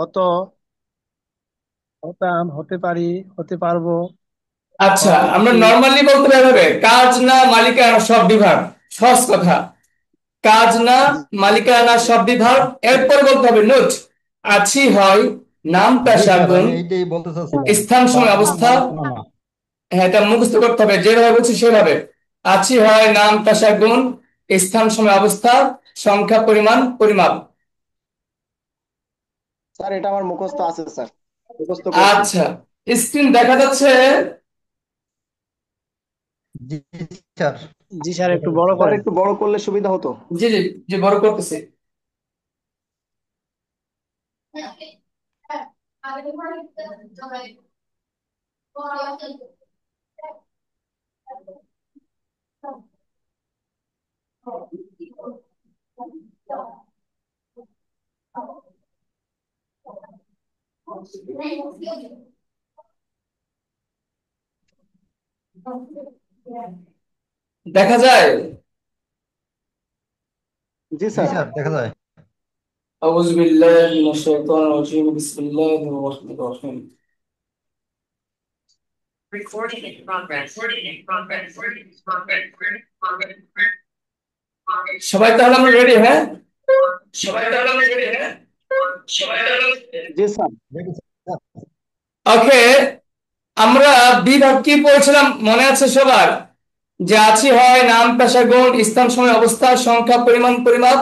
হত, হতাম, হতে পারি, হতে পারবো, আচ্ছা, হওয়া আমরা উচিত। নর্মালি বলতে পারি এভাবে, কাজ না মালিকানা সব বিভাগ। সহজ কথা, কাজ না জি মালিকানা সব বিভাগ। এরপর বলতে হবে নোট, আছি হয় নাম জি পেশা স্যার, গুণ আমি এইটাই বলতে চাচ্ছিলাম। স্থান কাজ সময় না অবস্থা। মালিকানা না। হ্যাঁ, এটা মুখস্থ করতে হবে, যেভাবে বলছি সেভাবে। আছি হয় নাম পেশা গুণ স্থান সময় অবস্থা সংখ্যা পরিমাণ পরিমাপ। স্যার এটা আমার মুখস্থ আছে স্যার, মুখস্থ করছি। আচ্ছা, স্ক্রিন দেখা যাচ্ছে? জি স্যার। জি স্যার, একটু বড় স্যার করেন। একটু বড় করলে সুবিধা হতো। জি জি, যে বড় করতেছি। দেখা যায়? জি জি স্যার। স্যার, দেখা যায়। আউযু বিল্লাহি মিনাশ শাইতানির রাজীম, বিসমিল্লাহির রহমানির রহিম। Recording in progress. Recording in progress. Recording in progress. সবাই তাহলে আমরা রেডি? হ্যাঁ, সবাই তাহলে আমরা রেডি? হ্যাঁ, সবাই তাহলে। জি স্যার। Ready sir. ওকে, আমরা বিভাগ কি পড়েছিলাম মনে আছে সবার? যে আছি হয় নাম পেশা গুণ স্থান সময় অবস্থা সংখ্যা পরিমাণ পরিমাপ।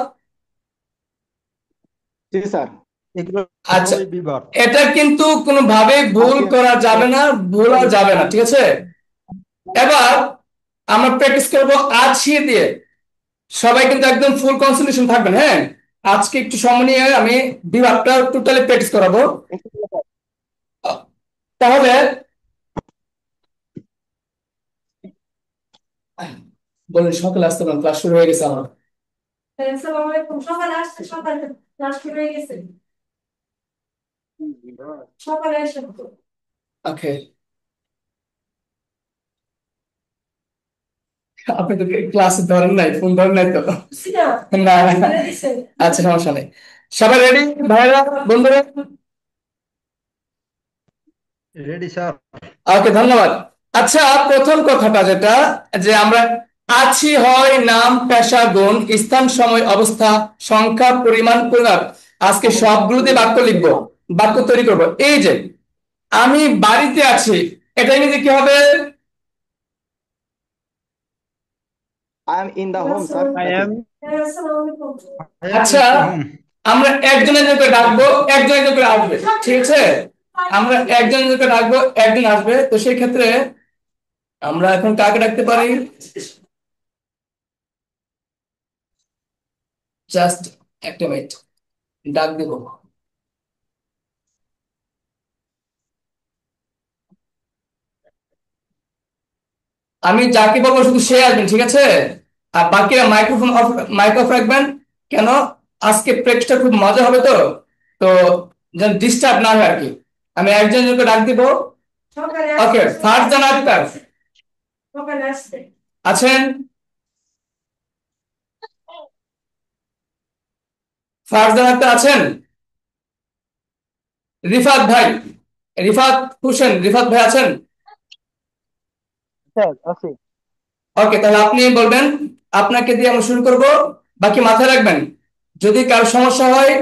জি স্যার। এগুলো আচ্ছা, সবই বিভাগ। এটা কিন্তু কোনোভাবে ভুল আছি করা যাবে না, ভুলা যাবে না, ঠিক আছে? এবার আমরা প্র্যাকটিস করব আছি দিয়ে। সবাই কিন্তু একদম ফুল কনসেন্ট্রেশন থাকবেন, হ্যাঁ। আজকে একটু সময় নিয়ে আমি বিভাগটা টোটালি প্র্যাকটিস করাবো। তাহলে বলুন, সকালে আসতে পারেন, ক্লাস শুরু হয়ে গেছে আমার। আসসালামু আলাইকুম, সকালে আসছে, সকালে ক্লাস শুরু হয়ে গেছে, সকালে আসেন তো। ওকে, আপনি তো ক্লাসে ধরেন নাই, ফোন ধরেন নাই তো? না না। আচ্ছা, সমস্যা নেই। সবাই রেডি ভাইরা, বন্ধুরা? Ready sir. ওকে, ধন্যবাদ। আচ্ছা, প্রথম কথাটা যেটা, যে আমরা আছি হয় নাম পেশা গুণ স্থান সময় অবস্থা সংখ্যা পরিমাণ পরিমাপ। আজকে সবগুলো দিয়ে বাক্য লিখবো, বাক্য তৈরি করব। এই যে আমি বাড়িতে আছি, এটা ইংরেজি কি হবে? I am in the home sir, I নাকি? এম আই এম ইন আচ্ছা, দ্য হোম। আমরা একজনের জন্য ডাকবো, একজনের জন্য আসবে, ঠিক আছে? আমরা একজনের জন্য ডাকবো, একজন আসবে, তো সেই ক্ষেত্রে আমরা এখন কাকে ডাকতে পারি? জাস্ট একটা মিনিট, ডাক দেবো। আমি যাকে বলবো শুধু সে আসবেন, ঠিক আছে? আর বাকিরা মাইক্রোফোন অফ, মাইক অফ রাখবেন। কেন? আজকে প্র্যাকটিসটা খুব মজা হবে তো, তো যেন ডিস্টার্ব না হয় আর কি। আমি একজনকে ডাক দিব। ওকে, ফারজানা আক্তার আছেন? ফারজানা আক্তার আছেন? রিফাত ভাই, রিফাত হোসেন, রিফাত ভাই আছেন? স্যার আছি। ওকে, তাহলে আপনি বলবেন, আপনাকে দিয়ে আমরা শুরু করব। বাকি মাথায় রাখবেন, যদি কারো সমস্যা হয়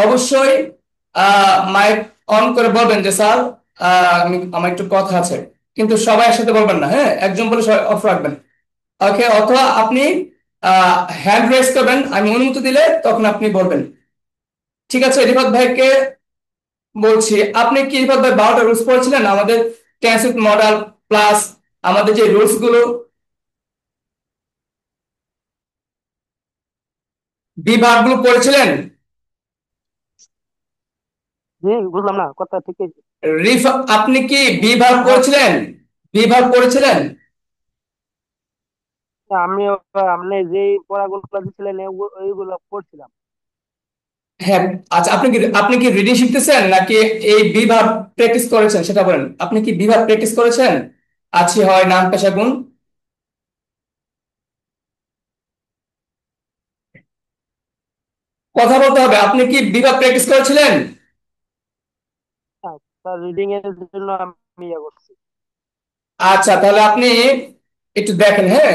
অবশ্যই মাইক অন করে বলবেন যে স্যার, আমি আমার একটু কথা আছে। কিন্তু সবাই একসাথে বলবেন না, হ্যাঁ, একজন বলে সবাই অফ রাখবেন। ওকে, অথবা আপনি হ্যান্ড রেজ করবেন, আমি অনুমতি দিলে তখন আপনি বলবেন। ঠিক আছে, রিফাত ভাইকে বলছি, আপনি কি রিফাত ভাই 12টা রুলস পড়েছিলেন আমাদের ট্রান্সিট মডেল প্লাস আমাদের যে রুলস গুলো, বিভাগগুলো পড়েছিলেন? জি, বুঝলাম না কথা ঠিক আছে। আপনি কি বিভাগ হ্যাঁ, পড়েছিলেন? বিভাগ পড়েছিলেন? আমি আপনি যে পড়াগুলো দিচ্ছিলেন ওইগুলো পড়ছিলাম। হ্যাঁ। আচ্ছা, আপনি কি রিডিং শিখতেছেন নাকি এই বিভাগ প্র্যাকটিস করেছেন সেটা বলেন। আপনি কি বিভাগ প্র্যাকটিস করেছেন? আছে হয় নাম পেশা গুণ। কথা বলতে হবে, আপনি কি বিভাগ প্র্যাকটিস করেছিলেন? স্যার রিডিং এর জন্য আমি ইয়ে করছি। আচ্ছা, তাহলে আপনি একটু দেখেন, হ্যাঁ।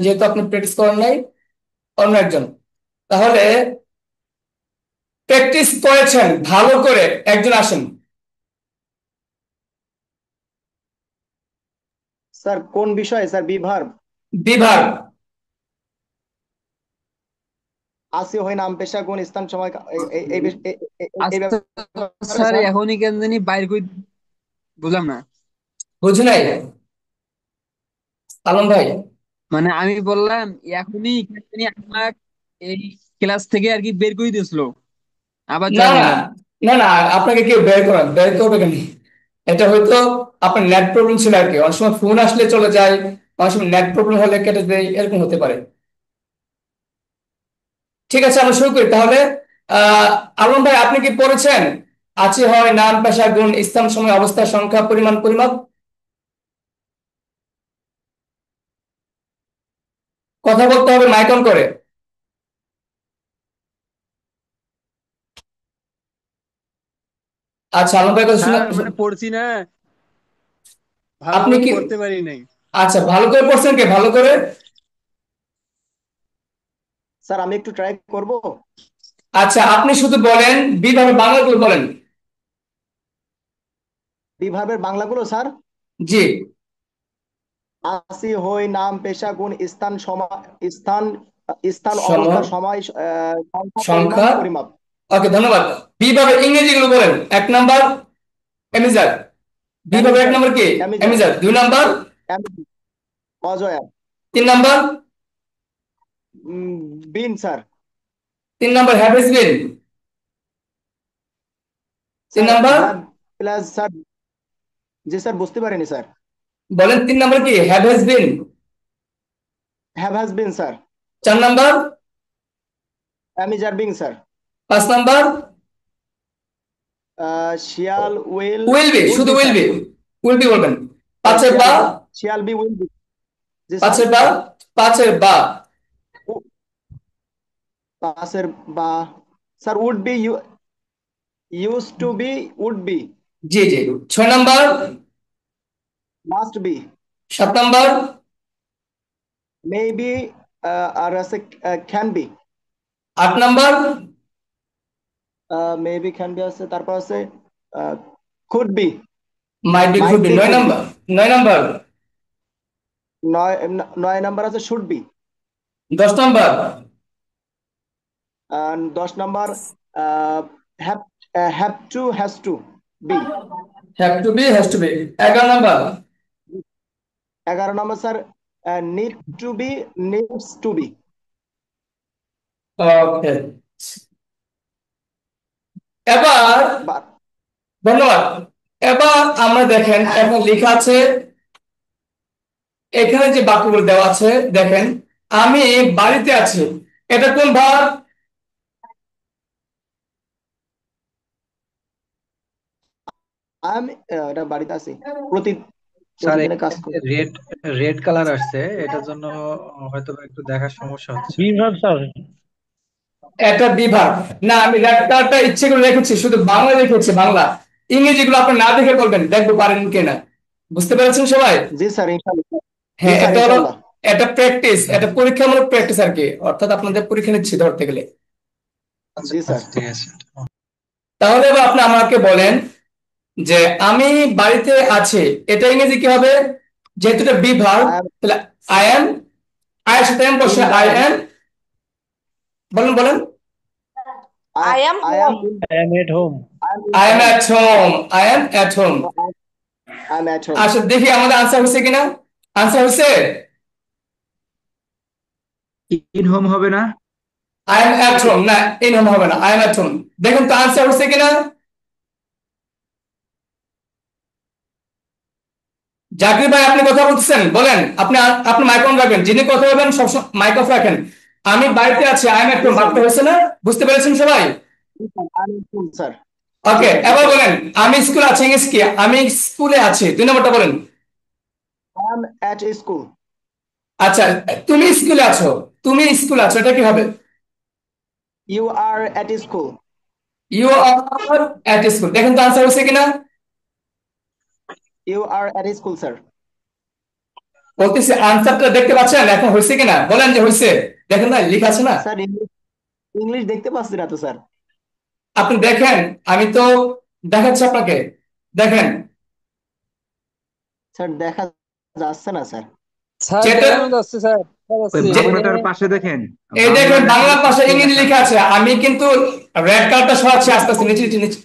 যেহেতু আপনি প্র্যাকটিস করেন নাই, অন্য একজন, তাহলে প্র্যাকটিস করেছেন ভালো করে একজন আসেন। স্যার কোন বিষয়ে স্যার? বিভার বিভাগ। আসি হয় নাম পেশা গুণ স্থান সময় এই আচ্ছা ব্যাপারে স্যার, স্যার। এখনই কেন জানি বাইর কই, বুঝলাম না। বুঝি নাই আলম ভাই। মানে আমি বললাম এখনই কেন জানি আমাকে এই ক্লাস থেকে আর কি বের করে দিয়েছিল, আবার না জয়েন না হইলাম। না না, আপনাকে কেউ বের করবে কেন? এটা হয়তো আপনার নেট প্রবলেম ছিল আর কি, অনেক সময় ফোন আসলে চলে যায়, অনেক সময় নেট প্রবলেম হলে কেটে দেয়, এরকম হতে পারে। ঠিক আছে, আমরা শুরু করি তাহলে। আহ আলম ভাই, আপনি কি পড়েছেন আছে হয় নাম পেশা গুণ স্থান সময় অবস্থা সংখ্যা পরিমাণ পরিমাপ? কথা বলতে হবে মাইক অন করে। আচ্ছা আলম ভাই, কথা শুনে। স্যার মানে পড়ছি না, ভালো আপনি করে কি, পড়তে পারি নাই। আচ্ছা ভালো করে পড়ছেন কে ভালো করে? স্যার আমি একটু ট্রাই করব। আচ্ছা, আপনি শুধু বলেন বিধানের বাংলাগুলো বলেন। বিভাবের বাংলাগুলো স্যার। জি। আসি হই নাম পেশা গুণ স্থান স্থান স্থান অবস্থা সম সময় সংখ্যা পরিমাণ সংখ্যা। পরিমাপ। ওকে, ধন্যবাদ। বিভাগের ইংরেজি গুলো বলেন। এক নাম্বার এমিজার। বিভাগের এক অ্যামিজার নাম্বার কি? Am is are am is are. দুই নাম্বার? অজয়। তিন নাম্বার? Been sir. তিন নাম্বার হ্যাভেজ বিন। তিন sir number? Have plus sir. জি স্যার, বুঝতে পারিনি স্যার। বলেন তিন নাম্বার কি? Have has been. Have has been sir. চার নাম্বার? Am is are being sir. পাঁচ number? Shall will be, would শুধু be will sir. Be. Will be বলবেন। পাঁচের শিয়াল বা? Shall be will be. জি স্যার। পাঁচের বা? পাঁচের বা? পাসের বা sir would be used to be would be জি জি। ছয় নাম্বার? মাস্ট বি সাত নাম্বার? মে বি আর আছে ক্যান বি। আট number? May be can be আছে, তারপর আছে could be might be, might could be. Be নয় কুড বি। নাম্বার? নয় নাম্বার? নয় নয় নাম্বার আছে শুড বি। দশ number? 10 number have have to has to be. Have to be, has to be. 11 number? 11 number sir need to be needs to be. Okay, এবার ধন্যবাদ। এবার আমরা দেখেন, এখন লেখা আছে এখানে যে বাক্যগুলো দেওয়া আছে, দেখেন আমি বাড়িতে আছি, এটা কোন ভাব? আমি এটা বাড়িতে আছি। স্যার প্রতিদিনে কাজ করি। রেড রেড কালার আসছে, এটার জন্য হয়তো বা একটু দেখার সমস্যা হচ্ছে। বিভাগ স্যার। এটা বিভাগ না, আমি লেখাটা ইচ্ছে করে রেখেছি, শুধু বাংলা রেখেছি, বাংলা। ইংরেজি গুলো আপনি না দেখে বলবেন, দেখবো পারেন কিনা। বুঝতে পেরেছেন সবাই? জি স্যার ইনশাল্লাহ। জি হ্যাঁ, স্যার এটা হলো, ইনশাল্লাহ। এটা প্র্যাকটিস, এটা পরীক্ষামূলক প্র্যাকটিস আর কি, অর্থাৎ আপনাদের পরীক্ষা নিচ্ছি ধরতে গেলে। আচ্ছা জি স্যার। আচ্ছা, ঠিক আছে। তাহলে এবার আপনি আমাকে বলেন যে আমি বাড়িতে আছি, এটা ইংরেজি কি হবে? যেহেতু এটা বিভাগ, আই এম তাহলে আই এম, আই এর সাথে এম ইন বসে, দা আই এম। বলেন বলেন। I I am I am home. In I am at home. I am in I the am home. At home, I am at home. I am at home. আচ্ছা, দেখি আমাদের answer হচ্ছে কিনা। Answer হচ্ছে in home হবে না? I am at home, না in home হবে না, আই এম এট হোম। দেখুন তো আনসার হচ্ছে কিনা। জাকির ভাই, আপনি কথা বলতেছেন, বলেন। আপনি আপনি মাইক অন রাখবেন, যিনি কথা বলবেন সবসময় মাইক অফ রাখেন। আমি বাড়িতে আছি, I am at G home, sir. বার্তা হয়েছে না? বুঝতে পেরেছেন সবাই? I am home sir. G okay, sir এবার বুঝতে পারছি। বলেন আমি স্কুল আছি, ইংলিশ কি? আমি স্কুলে আছি, দুই নম্বরটা বলেন। I am at school. আচ্ছা, তুমি স্কুলে আছো, তুমি স্কুলে আছো, এটা কি হবে? You are at school. You are at school. দেখেন তো আনসার হয়েছে কিনা। You are at school, sir. বলতেছি আনসারটা দেখতে পাচ্ছেন এখন হয়েছে কিনা, বলেন যে হয়েছে। দেখেন না লেখা আছে না। স্যার ইংলিশ দেখতে পাচ্ছি না তো স্যার। আপনি দেখেন, আমি তো দেখাচ্ছি আপনাকে, দেখেন। স্যার দেখা যাচ্ছে না স্যার। স্যার যেটা দেখানো যাচ্ছে স্যার, দেখা ওই যাচ্ছে মানে বাংলাটার পাশে দেখেন, এই দেখেন বাংলা লেখা বাংলা ভাষা স্কুল ইংরেজি লেখা লেখা আছে। আছে, আমি কিন্তু রেড কার্ডটা সরাচ্ছি আস্তে আস্তে নিচে নিচে নিচে।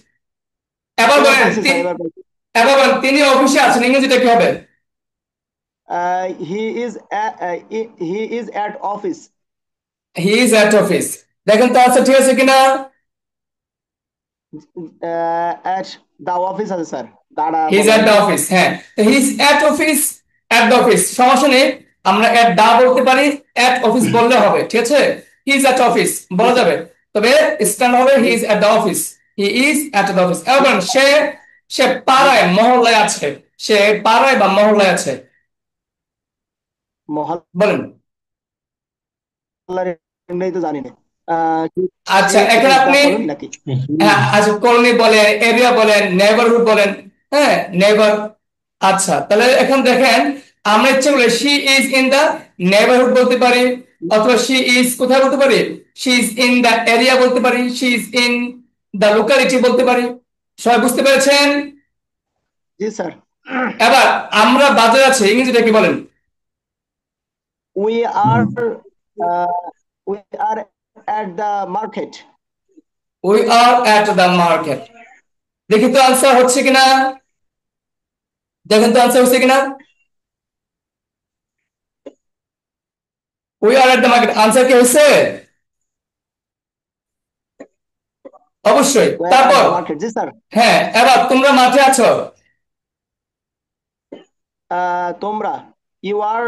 এবার এবার বলেন পাইছি স্যার, এবার পাইছি। এবার বলেন তিনি অফিসে আছেন, ইংরেজিটা কি হবে? He is at office. He is at office. দেখেন তো আনসার ঠিক আছে কিনা। অ্যাট দা অফিস আছে স্যার, দাঁড়া হি ইজ বলা অ্যাট হয় দ্য না। অফিস, হ্যাঁ। হি is at office, at the office সমস্যা নেই, আমরা অ্যাট দা বলতে পারি, অ্যাট অফিস বললে হবে, ঠিক আছে। হি ইজ অ্যাট অফিস জি বলা স্যার, যাবে, তবে স্ট্যান্ড হবে হি জি is at the office. He is at the office. এবার জি বলেন সে সে জি পাড়ায় স্যার। মহল্লায় আছে, সে পাড়ায় বা মহল্লায় আছে, বলেন। মহল্লার এমনি তো জানি না। আচ্ছা এখানে দা আপনি কলোনি নাকি? হ্যাঁ, আচ্ছা কলোনি বলেন, এরিয়া বলেন, নেইবারহুড বলেন, হ্যাঁ নেইবার। আচ্ছা তাহলে এখন দেখেন, আমরা ইচ্ছে করলে she is in the neighbourhood বলতে পারি, অথবা শি ইজ কোথায় বলতে পারি, she is in the area বলতে পারি, she is in the locality বলতে পারি। সবাই বুঝতে পেরেছেন? জি স্যার। এবার আমরা বাজারে আছে, ইংরেজিটা কি বলেন? We are we are at the market. We are at the market. দেখি তো আনসার হচ্ছে কিনা, দেখেন তো আনসার হচ্ছে কিনা। We are at the market, answer কি হয়েছে? অবশ্যই। ওয়ার অ্যাট তারপর দ্য মার্কেট, জি স্যার। হ্যাঁ, এবার তোমরা মাঠে আছো, তোমরা you are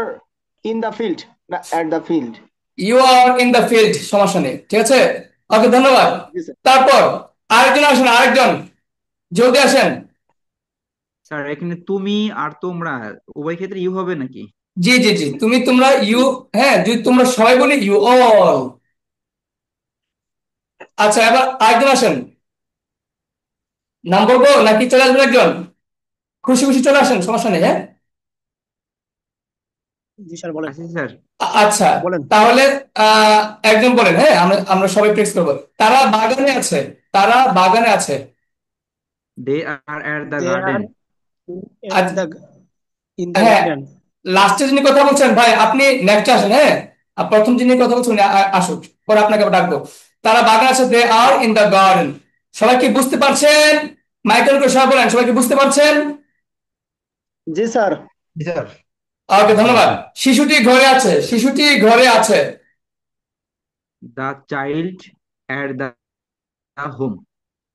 in the field, না at the field. You are in the field, সমস্যা নেই, ঠিক আছে। ওকে ধন্যবাদ। জি স্যার। তারপর আরেকজন আসেন, আরেকজন জলদি আসেন। স্যার এখানে তুমি আর তোমরা উভয় ক্ষেত্রে ইউ হবে নাকি? জি জি জি, তুমি তোমরা ইউ, হ্যাঁ যদি তোমরা সবাই বলি ইউ অল। আচ্ছা এবার আরেকজন আসেন, নাম বলবো নাকি চলে আসবেন একজন? খুশি খুশি চলে আসেন, সমস্যা নেই, হ্যাঁ। জি স্যার বলেন, আচ্ছা স্যার। আচ্ছা বলেন। তাহলে একজন বলেন, হ্যাঁ আমরা আমরা সবাই প্রেস করবো। তারা বাগানে আছে, তারা বাগানে আছে। They are at the they are garden. At the in the হ্যাঁ, গার্ডেন। লাস্টে যিনি কথা বলছেন ভাই আপনি নেক্সট আসেন, হ্যাঁ। আর প্রথম যিনি কথা বলছেন উনি আসুক, পরে আপনাকে আবার ডাকবো। তারা বাগান আছে, they R in the garden. সবাই কি বুঝতে পারছেন? মাইকেল করে সবাই বলেন, সবাই কি বুঝতে পারছেন? জি স্যার। জি স্যার। ওকে ধন্যবাদ। শিশুটি ঘরে আছে, শিশুটি ঘরে আছে। The child at the home.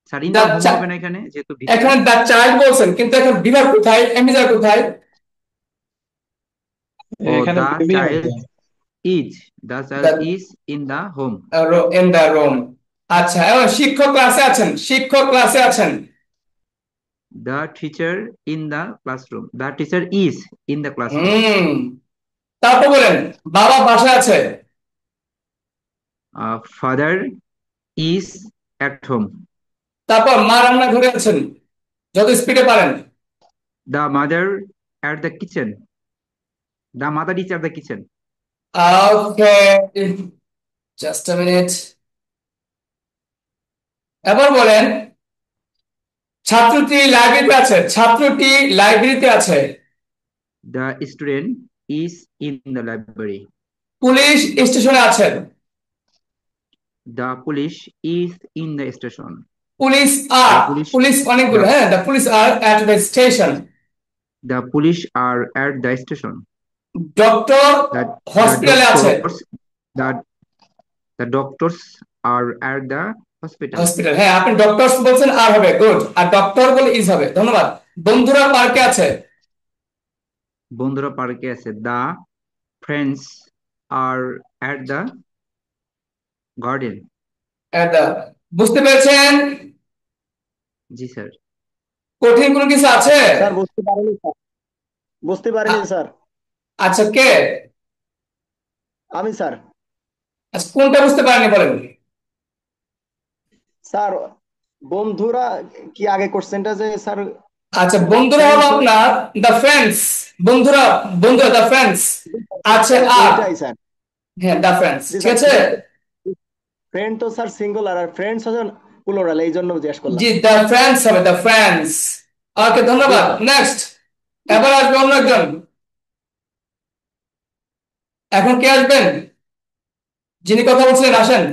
Sir in the the home হবে না এখানে, যেহেতু বিভাগ। এখানে দা চাইল্ড বলছেন, কিন্তু এখন বিভাগ কোথায়, এমিজার কোথায়? ও এখানে দ্য বেবি চাইল্ড হবে। Is, the child is in the home. In the room. আচ্ছা এবার শিক্ষক ক্লাসে আছেন, শিক্ষক ক্লাসে আছেন। The teacher in the classroom, the teacher is in the classroom. Hmm. তারপর বলেন বাবা বাসায় আছে। Father is at home. তারপর মা রান্নাঘরে আছেন, যত স্পিডে পারেন। The mother at the kitchen, the mother is at the kitchen. Okay, just a minute. এবার বলেন ছাত্রটি লাইব্রেরিতে আছে, ছাত্রটি লাইব্রেরিতে আছে। The student is in the library. Police স্টেশনে আছেন। The police is in the station. Police are, the police police অনেকগুলো, দ্য হ্যাঁ, the police are at the station. The police are at the station. Doctor the the হসপিটালে আছে। Doctors the the doctors are at the hospital. Hospital, হ্যাঁ আপনি doctors বলছেন are হবে, good. আর doctor বলে ইজ হবে, ধন্যবাদ। বন্ধুরা পার্কে আছে। বন্ধুরা পার্কে আছে। The friends are at the garden. At the, বুঝতে পেরেছেন? জি স্যার। কঠিন কোনো কিছু আছে? স্যার বুঝতে পারিনি স্যার, বুঝতে পারিনি স্যার। আচ্ছা কে? আমি স্যার। আচ্ছা কোনটা বুঝতে পারেনি বলেন। স্যার বন্ধুরা কি আগে কোশ্চেনটা যে স্যার আচ্ছা, বন্ধুরা হলো আপনার দ্য ফ্রেন্ডস। বন্ধুরা, বন্ধুরা দ্য ফ্রেন্ডস আছে আর, ওইটাই স্যার। হ্যাঁ দ্য ফ্রেন্ডস, জি ঠিক স্যার, আছে। ফ্রেন্ড তো স্যার সিঙ্গুলার আর ফ্রেন্ডস হচ্ছে প্লুরাল, এই জন্য জিজ্ঞেস করলাম। জি দ্য ফ্রেন্ডস হবে, দ্য ফ্রেন্ডস। ওকে, ধন্যবাদ। নেক্সট, এবার আসবে অন্য একজন। এখন কে আসবেন? যিনি কথা বলছিলেন আসেন।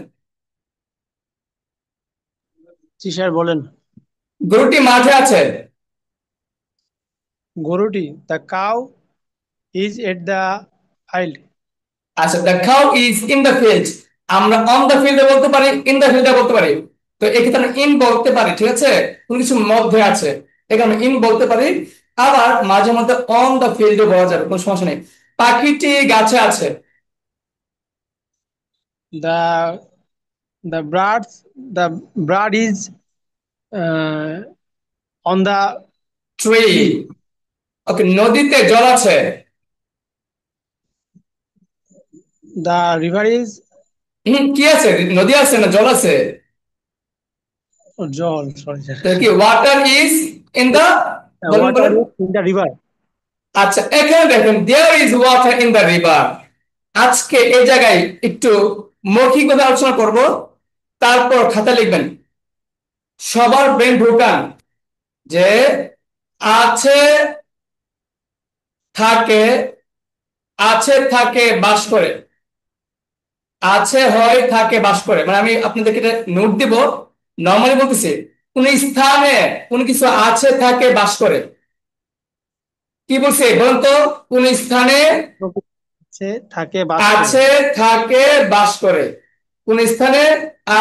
জি স্যার বলেন। গরুটি মাঠে আছে। গরুটি, the cow is at the field. আচ্ছা, the cow is in the field. আমরা অন দ্য ফিল্ডে বলতে পারি, ইন দ্য ফিল্ডে বলতে পারি। তো এক্ষেত্রে আমরা ইন বলতে পারি, ঠিক আছে। কোন কিছু মধ্যে আছে, এখানে আমরা ইন বলতে পারি। আবার মাঝে মধ্যে অন দ্য ফিল্ডে বলা যাবে, কোনো সমস্যা নেই। পাখিটি গাছে আছে। The the the bird is on the tree. Tree. Okay, নদীতে জল আছে। দ্য রিভার ইজ কি আছে? নদী আছে না জল আছে? জল, সরি স্যার। তো কি ওয়াটার ইজ ইন দা, বলেন ওয়াটার বলেন। Is in the river. আচ্ছা, এখানে দেখেন there is water in the river. আজকে এই জায়গায় একটু মৌখিকভাবে আলোচনা করব, তারপর খাতা লিখবেন। সবার ব্রেন ঢোকান যে আছে থাকে, আছে থাকে বাস করে, আছে হয় থাকে বাস করে। মানে আমি আপনাদেরকে নোট দিব, নর্মালি বলতেছি কোন স্থানে কোন কিছু আছে থাকে বাস করে। কি বলছে বলুন তো? কোন স্থানে আছে থাকে বাস করে। আছে থাকে বাস করে, কোন স্থানে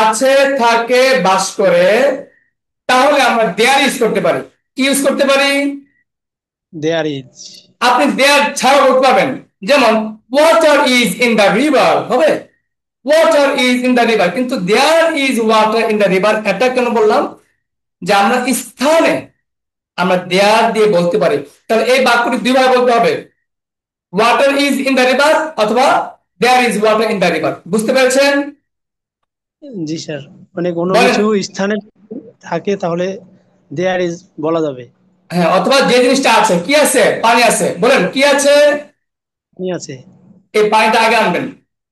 আছে থাকে বাস করে। তাহলে আমরা দেয়ার ইউজ করতে পারি। কি ইউজ করতে পারি? There is. আপনি দেয়ার ছাড়াও বলতে পারবেন, যেমন water is in the river হবে, water is in the river. কিন্তু there is water in the river, এটা কেন বললাম? যে আমরা স্থানে আমরা দেয়ার দিয়ে বলতে পারি। তাহলে এই বাক্যটি দুইভাবে বলতে হবে, water is in the river অথবা there is water in the river. বুঝতে পেরেছেন? জি স্যার, মানে কোনো বলেন। কিছু স্থানে থাকে তাহলে দেয়ার ইজ বলা যাবে। হ্যাঁ, অথবা যে জিনিসটা আছে, কি আছে? পানি আছে, বলেন কি আছে? কি আছে? এই পানিটা আগে আনবেন।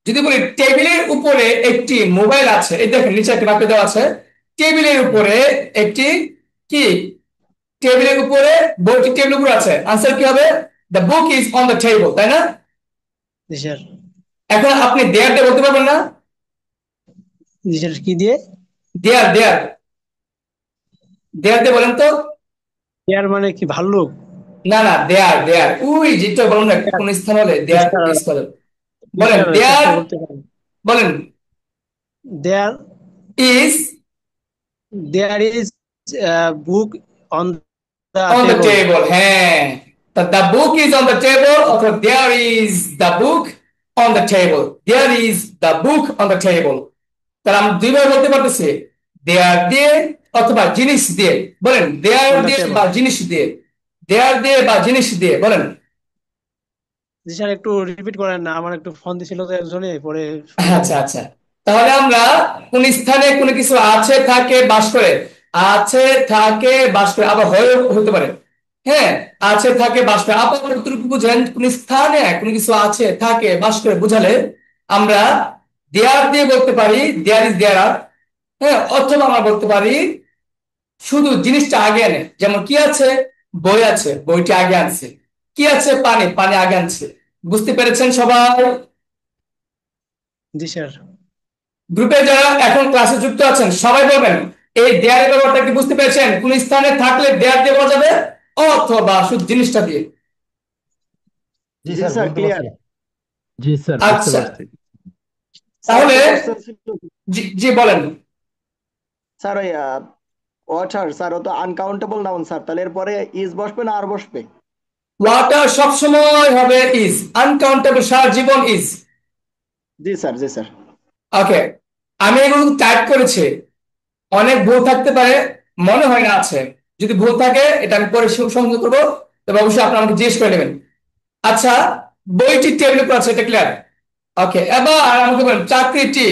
যদি বলি টেবিলের উপরে একটি মোবাইল আছে, এই দেখেন নিচে একটা মাপে দেওয়া আছে, টেবিলের উপরে একটি কি, টেবিলের উপরে বইটি টেবিলের উপরে আছে, আনসার কি হবে? The book is on the table, তাই না? জি স্যার। এখন আপনি দেয়ার দিয়ে বলতে পারবেন না? জি স্যার, কি দিয়ে? দেয়ার, দেয়ার, দেয়ার দিয়ে বলেন তো। দেয়ার মানে কি ভাল্লুক? না না, দেয়ার, দেয়ার, ওই যেটা বলুন না, কোন স্থান হলে জি দেয়ার স্যার, ইউজ করেন। জি বলেন স্যার, দেয়ার, চেষ্টা করতে পারেন। বলেন there is there is book on the on the table. table, হ্যাঁ। The book is on the table, অথবা there is the book on the table, there is the book on the table। তাহলে আমরা দুইভাবে বলতে পারতেছি, দেয়ার দিয়ে অথবা জিনিস দিয়ে। বলেন দেয়ার অন দ্য দিয়ে টেবল। বা জিনিস দিয়ে, দেয়ার দিয়ে বা জিনিস দিয়ে বলেন। জি স্যার, একটু রিপিট করেন না, আমার একটু ফোন দিছিল তো একজনে, পরে শুনি নাই। আচ্ছা আচ্ছা, তাহলে আমরা কোন স্থানে কোন কিছু আছে থাকে বাস করে, আছে থাকে বাস করে, আবার হয়ে হতে পারে। হ্যাঁ, আছে থাকে বাস করে, আবার কতটুকু বুঝেন? কোন স্থানে কোন কিছু আছে থাকে বাস করে বুঝালে আমরা দেয়ার দিয়ে বলতে পারি, দেয়ার ইজ দেয়ার আর। হ্যাঁ, অথবা আমরা বলতে পারি শুধু জিনিসটা আগে আনে, যেমন কি আছে? বই আছে, বইটি আগে আনছে। কি আছে? পানি, পানি আগে আনছে। বুঝতে পেরেছেন সবাই? জি স্যার। গ্রুপে যারা এখন ক্লাসে যুক্ত আছেন সবাই বলবেন এই দেয়ারের ব্যাপারটা কি বুঝতে পেরেছেন? কোন স্থানে থাকলে দেয়ার দিয়ে বলা যাবে অথবা শুধু জিনিসটা দিয়ে। জি স্যার, ক্লিয়ার। জি স্যার, বুঝতে আচ্ছা, পারছি। তাহলে কোশ্চেন ছিল জি জি বলেন। স্যার, ওই ওয়াটার স্যার, ও তো আনকাউন্টেবল নাউন স্যার, তাহলে এরপরে ইজ বসবে না আর বসবে? ওয়াটার সবসময় হবে ইজ, আনকাউন্টেবল সারা জীবন ইজ। জি স্যার, জি স্যার। ওকে, আমি এগুলো টাইপ করেছি, অনেক ভুল থাকতে পারে, মনে হয় না আছে। যদি ভুল থাকে এটা আমি পরে সংশোধন করবো, তবে অবশ্যই আপনারা আমাকে জিজ্ঞেস করে নেবেন। আচ্ছা, বইটি টেবিলের উপর আছে, এটা ক্লিয়ার। ওকে, এবার আমাকে বলেন চাকরিটি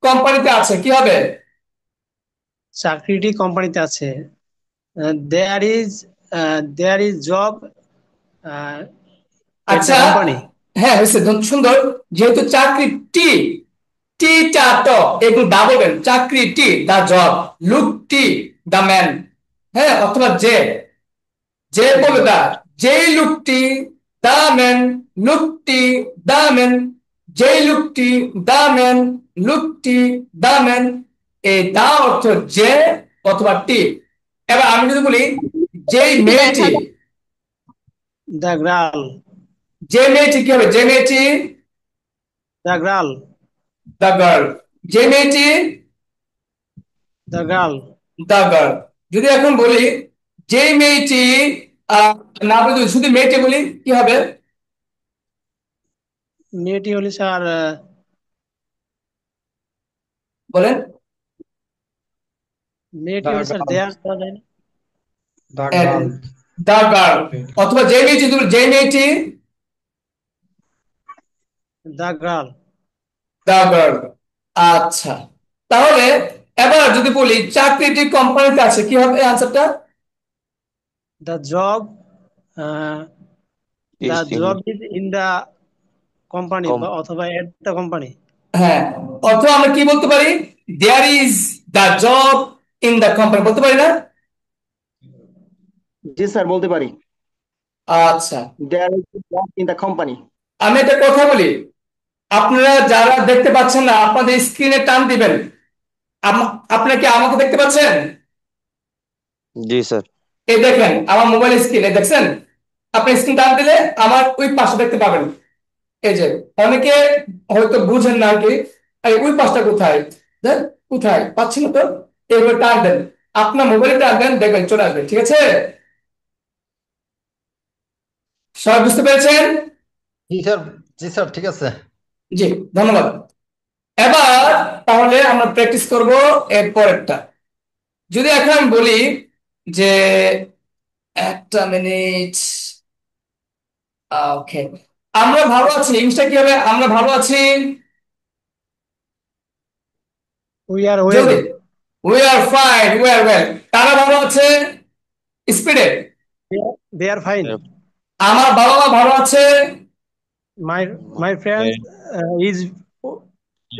কোম্পানিতে আছে, কি হবে? চাকরিটি কোম্পানিতে আছে। There is job at the আচ্ছা, কোম্পানি। হ্যাঁ হয়েছে, সুন্দর। যেহেতু চাকরি টি, টি টা ট, এগুলো দা বলবেন, চাকরি টি দা জব, লুক টি দা ম্যান, হ্যাঁ, অথবা যে, যে বলে দা, যেই লোকটি, দা ম্যান, লোকটি, দা ম্যান, যেই লোকটি, দা ম্যান, লোকটি, দা ম্যান, এই দা অর্থ যে অথবা টি। এবার আমি যদি বলি যেই মেয়েটি, দ্য গার্ল। যে মেয়েটি কি হবে? যে মেয়েটি, দ্য গার্ল। দা গার্ল, যে মেয়েটি, দ্য গার্ল। The girl. যদি এখন বলি যে মেয়েটি, আহ, না বলি শুধু মেয়েটি বলি, কি হবে? মেয়েটি হলে স্যার বলেন। মেয়েটি দ্য হলে স্যার গার্ল। দেয়ার দেওয়া যায় না? The girl. দা গার্ল, অথবা যে মেয়েটি, তুমি যে মেয়েটি, দ্য গার্ল। The girl. আচ্ছা, তাহলে এবার যদি বলি চাকরিটি কোম্পানিতে আছে, কি হবে আনসারটা? The job the Is job in is in the company com অথবা এট দ্য কোম্পানি। হ্যাঁ, অথবা আমরা কি বলতে পারি? There is the job in the company, বলতে পারি না? জি স্যার, বলতে পারি। আচ্ছা, there is job in the company. আমি একটা কথা বলি, আপনারা যারা দেখতে পাচ্ছেন না, আপনাদের স্ক্রিনে টান দিবেন। আপনারা কি আমাকে দেখতে পাচ্ছেন? जी सर এই দেখেন আমার মোবাইল স্ক্রিনে, দেখছেন? আপনি স্ক্রিন টান দিলে আমার ওই পাশে দেখতে পাবেন। এই যে, অনেকে হয়তো বুঝেন না কি, এই ওই পাশটা কোথায়, দেখ কোথায় পাচ্ছি না তো, এবার টান দেন, আপনার মোবাইলে টান দেন, দেখবেন চলে আসবে। ঠিক আছে, সবাই বুঝতে পেরেছেন? জি স্যার, জি স্যার, ঠিক আছে। জি, ধন্যবাদ। এবার তাহলে আমরা প্র্যাকটিস করব এর পরেরটা। যদি এখন আমি বলি যে, একটা মিনিট, ওকে, আমরা ভালো আছি, ইংলিশটা কি হবে? আমরা ভালো আছি, উই আর ওয়েল। জলদি, we are fine, we are well. তারা ভালো আছে, স্পিডে, দে আর ফাইন। আমার বাবা মা ভালো আছে, my my friend is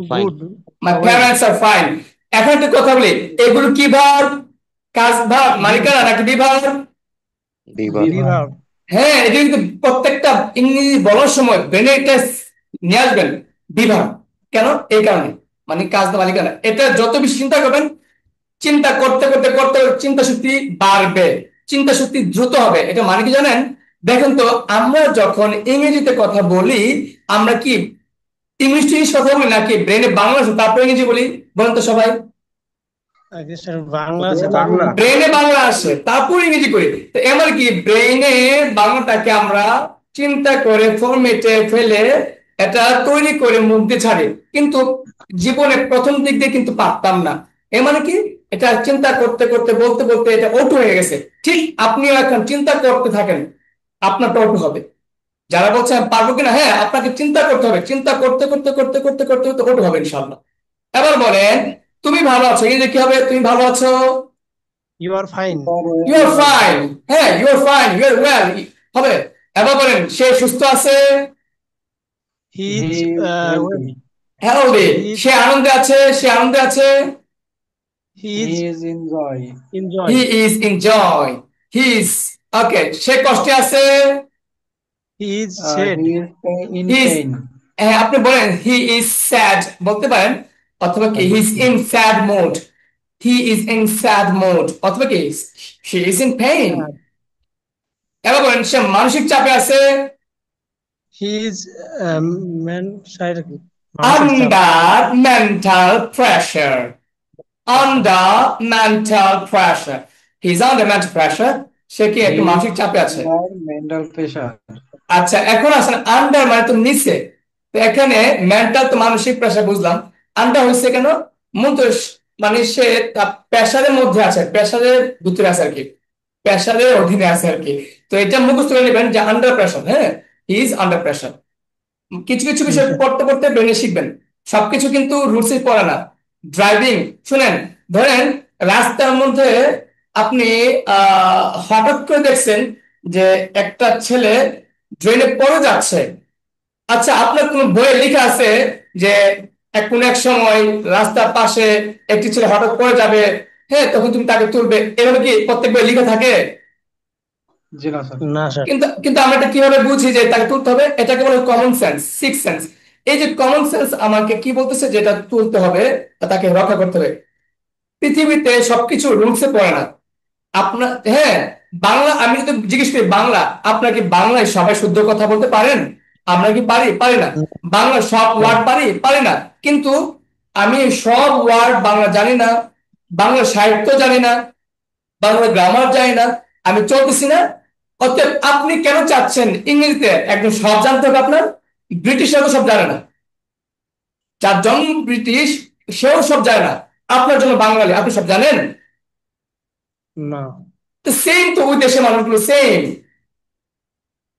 fine good. My parents are fine. এখন একটা কথা বলি, এগুলো কি ভার্ব, কাজ ভার্ব, মালিকানা নাকি বিভাগ? debug বিভাগ। হ্যাঁ, এটা কিন্তু প্রত্যেকটা ইংরেজি বলার সময় ব্রেনে এটা নিয়ে আসবেন, বিভাগ। কেন? এই কারণে, মানে কাজ না মালিকানা। এটা যত বেশি চিন্তা করবেন, চিন্তা করতে করতে করতে চিন্তা শক্তি বাড়বে, চিন্তা শক্তি দ্রুত হবে। এটা মানে কি জানেন? দেখেন তো, আমরা যখন ইংরেজিতে কথা বলি, আমরা কি ইংলিশ টিংলিশ কথা বলি নাকি ব্রেনে বাংলা আসে তারপর ইংরেজি বলি? বলেন তো সবাই। আগে স্যার বাংলা আছে, বাংলা। ব্রেনে বাংলা আসে তারপর ইংরেজি করি। তো এবার কি ব্রেনে বাংলাটাকে আমরা চিন্তা করে ফরমেটে ফেলে এটা তৈরি করে মুখ দিয়ে ছাড়ি, কিন্তু জীবনে প্রথম দিক দিয়ে কিন্তু পারতাম না। এ মানে কি, এটা চিন্তা করতে করতে বলতে বলতে এটা অটো হয়ে গেছে। ঠিক আপনিও এখন চিন্তা করতে থাকেন, আপনার অটো হবে। যারা বলছেন পারবো কিনা, হ্যাঁ, আপনাকে চিন্তা করতে হবে, চিন্তা করতে করতে করতে করতে করতে করতে ওটা হবে ইনশাল্লাহ। এবার বলেন, তুমি ভালো আছো, এই যে কি হবে? তুমি ভালো আছো, you are fine. You are fine, হ্যাঁ, you are fine, you are well হবে। এবার বলেন, সে সুস্থ আছে, he he is is healthy. Healthy, He- সে আনন্দে আছে, সে আনন্দে আছে, he he is is enjoy. Enjoy. He is enjoy, he is, okay, সে কষ্টে আছে, he is sad. He is in he is, pain. হ্যাঁ, আপনি বলেন হি ইজ স্যাড বলতে পারেন, অথবা কি হি is in sad mode, he is in sad mode, অথবা কি শি ইজ ইন পেইন। এবার বলেন, সে মানসিক চাপে আছে, হি ইজ ম্যান সাইড মানসিক চাপ। Under mental pressure, under mental pressure, he is under mental pressure, সে কি একটু মানসিক চাপে আছে। Mental pressure. আচ্ছা, এখন আসেন, আন্ডার মানে তো নিচে, তো এখানে মেন্টাল তো মানসিক প্রেশার বুঝলাম, আন্ডার হয়েছে কেন? মূলত মানে সে প্রেশারের মধ্যে আছে, প্রেশারের ভিতরে আছে আর কি, প্রেশারের অধীনে আছে আর কি। তো এটা মুখস্থ করে নেবেন যে আন্ডার প্রেশার, হ্যাঁ, হি ইজ আন্ডার প্রেশার। কিছু কিছু বিষয় পড়তে পড়তে ব্রেনে শিখবেন, সবকিছু কিন্তু রুলসে পড়ে না। ড্রাইভিং শুনেন, ধরেন রাস্তার মধ্যে আপনি হঠাৎ করে দেখছেন যে একটা ছেলে ড্রেনে পড়ে যাচ্ছে। আচ্ছা, আপনার কোন বইয়ে লেখা আছে যে কোন এক সময় রাস্তার পাশে একটি ছেলে হঠাৎ পড়ে যাবে, হ্যাঁ, তখন তুমি তাকে তুলবে, এভাবে কি প্রত্যেক বইয়ে লেখা থাকে? জি না স্যার। না স্যার। কিন্তু কিন্তু আমরা এটা কিভাবে বুঝি যে তাকে তুলতে হবে? এটাকে বলে কমন সেন্স, সিক্স সেন্স। এই যে কমন সেন্স আমাকে কি বলতেছে, যেটা তুলতে হবে, তাকে রক্ষা করতে হবে। পৃথিবীতে সবকিছু রুলসে পড়ে না। আপনার, হ্যাঁ, বাংলা আমি যদি জিজ্ঞেস করি বাংলা, আপনার কি বাংলায় সবাই শুদ্ধ কথা বলতে পারেন? আমরা কি পারি? পারি না। বাংলা সব ওয়ার্ড পারি? পারি না। কিন্তু আমি সব ওয়ার্ড বাংলা জানি না, বাংলা সাহিত্য জানি না, বাংলা গ্রামার জানি না, আমি চলতেছি না। অতএব আপনি কেন চাচ্ছেন ইংরেজিতে একদম সব জানতে হবে আপনার? ব্রিটিশরা তো সব জানে না, যার জন্ম ব্রিটিশ সেও সব জানে না। আপনার জন্য বাঙালি, আপনি সব জানেন? না। তো সেম তো ওই দেশের মানুষগুলো সেম।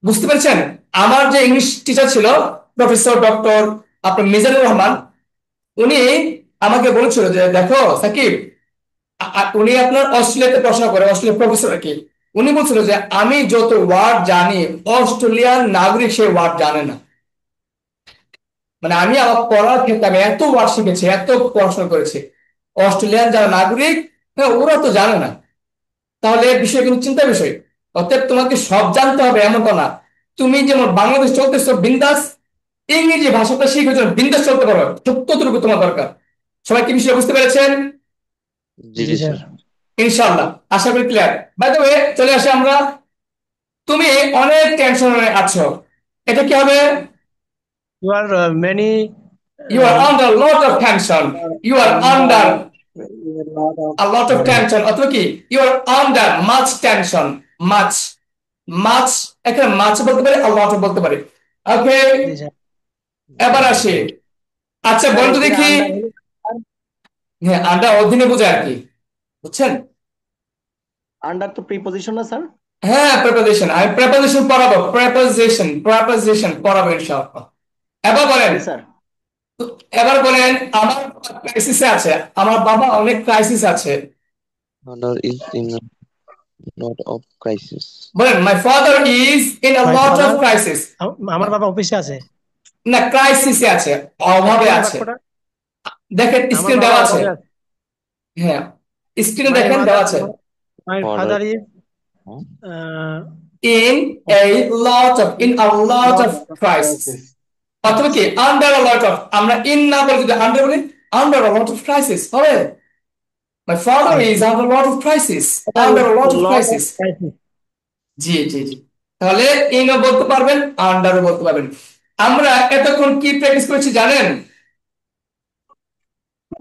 বুঝতে পেরেছেন? আমার যে ইংলিশ টিচার ছিল, প্রফেসর ডক্টর আপনার মিজানুর রহমান, উনি আমাকে বলেছিল যে দেখো সাকিব, উনি আপনার অস্ট্রেলিয়াতে পড়াশোনা করে, অস্ট্রেলিয়ার প্রফেসর আর কি। উনি বলছিল যে আমি যত ওয়ার্ড জানি, অস্ট্রেলিয়ান নাগরিক সেই ওয়ার্ড জানে না। মানে আমি আমার পড়ার ক্ষেত্রে আমি এত ওয়ার্ড শিখেছি, এত পড়াশোনা করেছি, অস্ট্রেলিয়ান যারা নাগরিক, হ্যাঁ, ওরা তো জানে না। তাহলে এই বিষয় কিন্তু চিন্তার বিষয়। অতএব তোমাকে সব জানতে হবে এমনটা না। তুমি যেমন বাংলাদেশ চলতেছো বিন্দাস, ইংরেজি ভাষাটা শিখে যেন বিন্দাস চলতে পারো, ততটুকু তোমার দরকার। সবাই কি বিষয় বুঝতে পেরেছেন? জি জি জি স্যার। স্যার। ইনশাআল্লাহ, আশা করি ক্লিয়ার। বাই দ্য ওয়ে, চলে আসে আমরা। তুমি অনেক টেনশনে আছো, এটা কি হবে? You are many you are under lot of tension, you are under under a lot of a lot of tension, অথবা কি you are under much tension. Much, much, এখানে মাছ বলতে পারি, a lot বলতে পারি। ওকে, জি sir. এবার আসি। আচ্ছা স্যার বলতো এখানে দেখি। আন্ডার হলে হ্যাঁ, আন্ডার অধীনে বোঝায় আর কি, বুঝছেন? আন্ডার তো প্রিপজিশন না স্যার? হ্যাঁ, প্রেপোজিশন। আমি প্রেপোজিশন পড়াবো, প্রেপোজিশন প্রেপোজিশন পড়াবো ইনশাআল্লাহ। এবার বলেন, জি স্যার। এবার বলেন, আমার ক্রাইসিসে আছে, আমার বাবা অনেক ক্রাইসিস আছে। Honor is in a lot of crisis. বলেন, মাই father is in a My lot of father, crisis. আমার বাবা অফিসে আছে। না, ক্রাইসিসে আছে, অভাবে পরের আছে। বাক্যটা, দেখেন আমার স্ক্রিন বাবা দেওয়া আছে। অভাবে আছে। হ্যাঁ, স্ক্রিনে My দেখেন mother, দেওয়া আছে। my Honor father is in a lot of, in a lot of crisis. অথবা কি আন্ডার আ লট অফ, আমরা ইন না বলে যদি আন্ডার বলি, under a lot of crisis হবে। My father is under lot of crisis, under a lot of lot of crisis. crisis. জি জি জি। তাহলে ইনও বলতে পারবেন, আন্ডারও বলতে পারবেন। আমরা এতক্ষণ কি প্র্যাকটিস করেছি জানেন?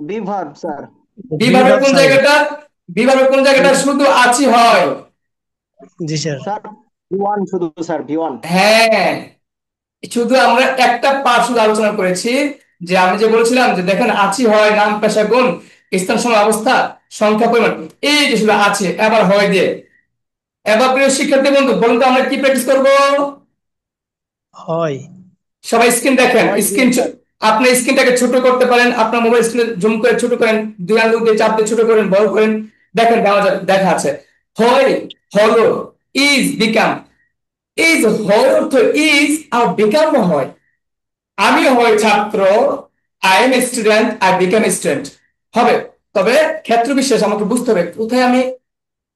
Be verb sir. বিভাগের কোন sir. জায়গাটা, বিভাগের কোন জায়গাটা শুধু আছি হয়? জি স্যার। স্যার ভি1 শুধু স্যার, ভি1। হ্যাঁ, শুধু আমরা একটা পার্ট শুধু আলোচনা করেছি, যে আমি যে বলেছিলাম যে দেখেন আছি হয় নাম পেশা গুণ স্থান সময় অবস্থা সংখ্যা পরিমাণ, এই যে শুধু আছে এবার হয় দিয়ে। এবার প্রিয় শিক্ষার্থী বন্ধু, বলুন তো আমরা কি প্র্যাকটিস করব? হয়। সবাই স্ক্রিন দেখেন, হয় স্ক্রিন, দিয়ে স্যার। আপনি স্ক্রিনটাকে ছোট করতে পারেন, আপনার মোবাইল স্ক্রিনে জুম করে ছোট করেন, দুই আঙ্গুল দিয়ে চাপ দিয়ে ছোট করেন, বড় করেন, দেখেন দেখা আছে। হয়, হলো, ইজ, বিকাম। ইজ হয় অর্থ ইজ, আর বিকাম হয়। আমি হয় ছাত্র, I am student, I become student হবে। তবে ক্ষেত্র বিশেষ আমাকে বুঝতে হবে কোথায় আমি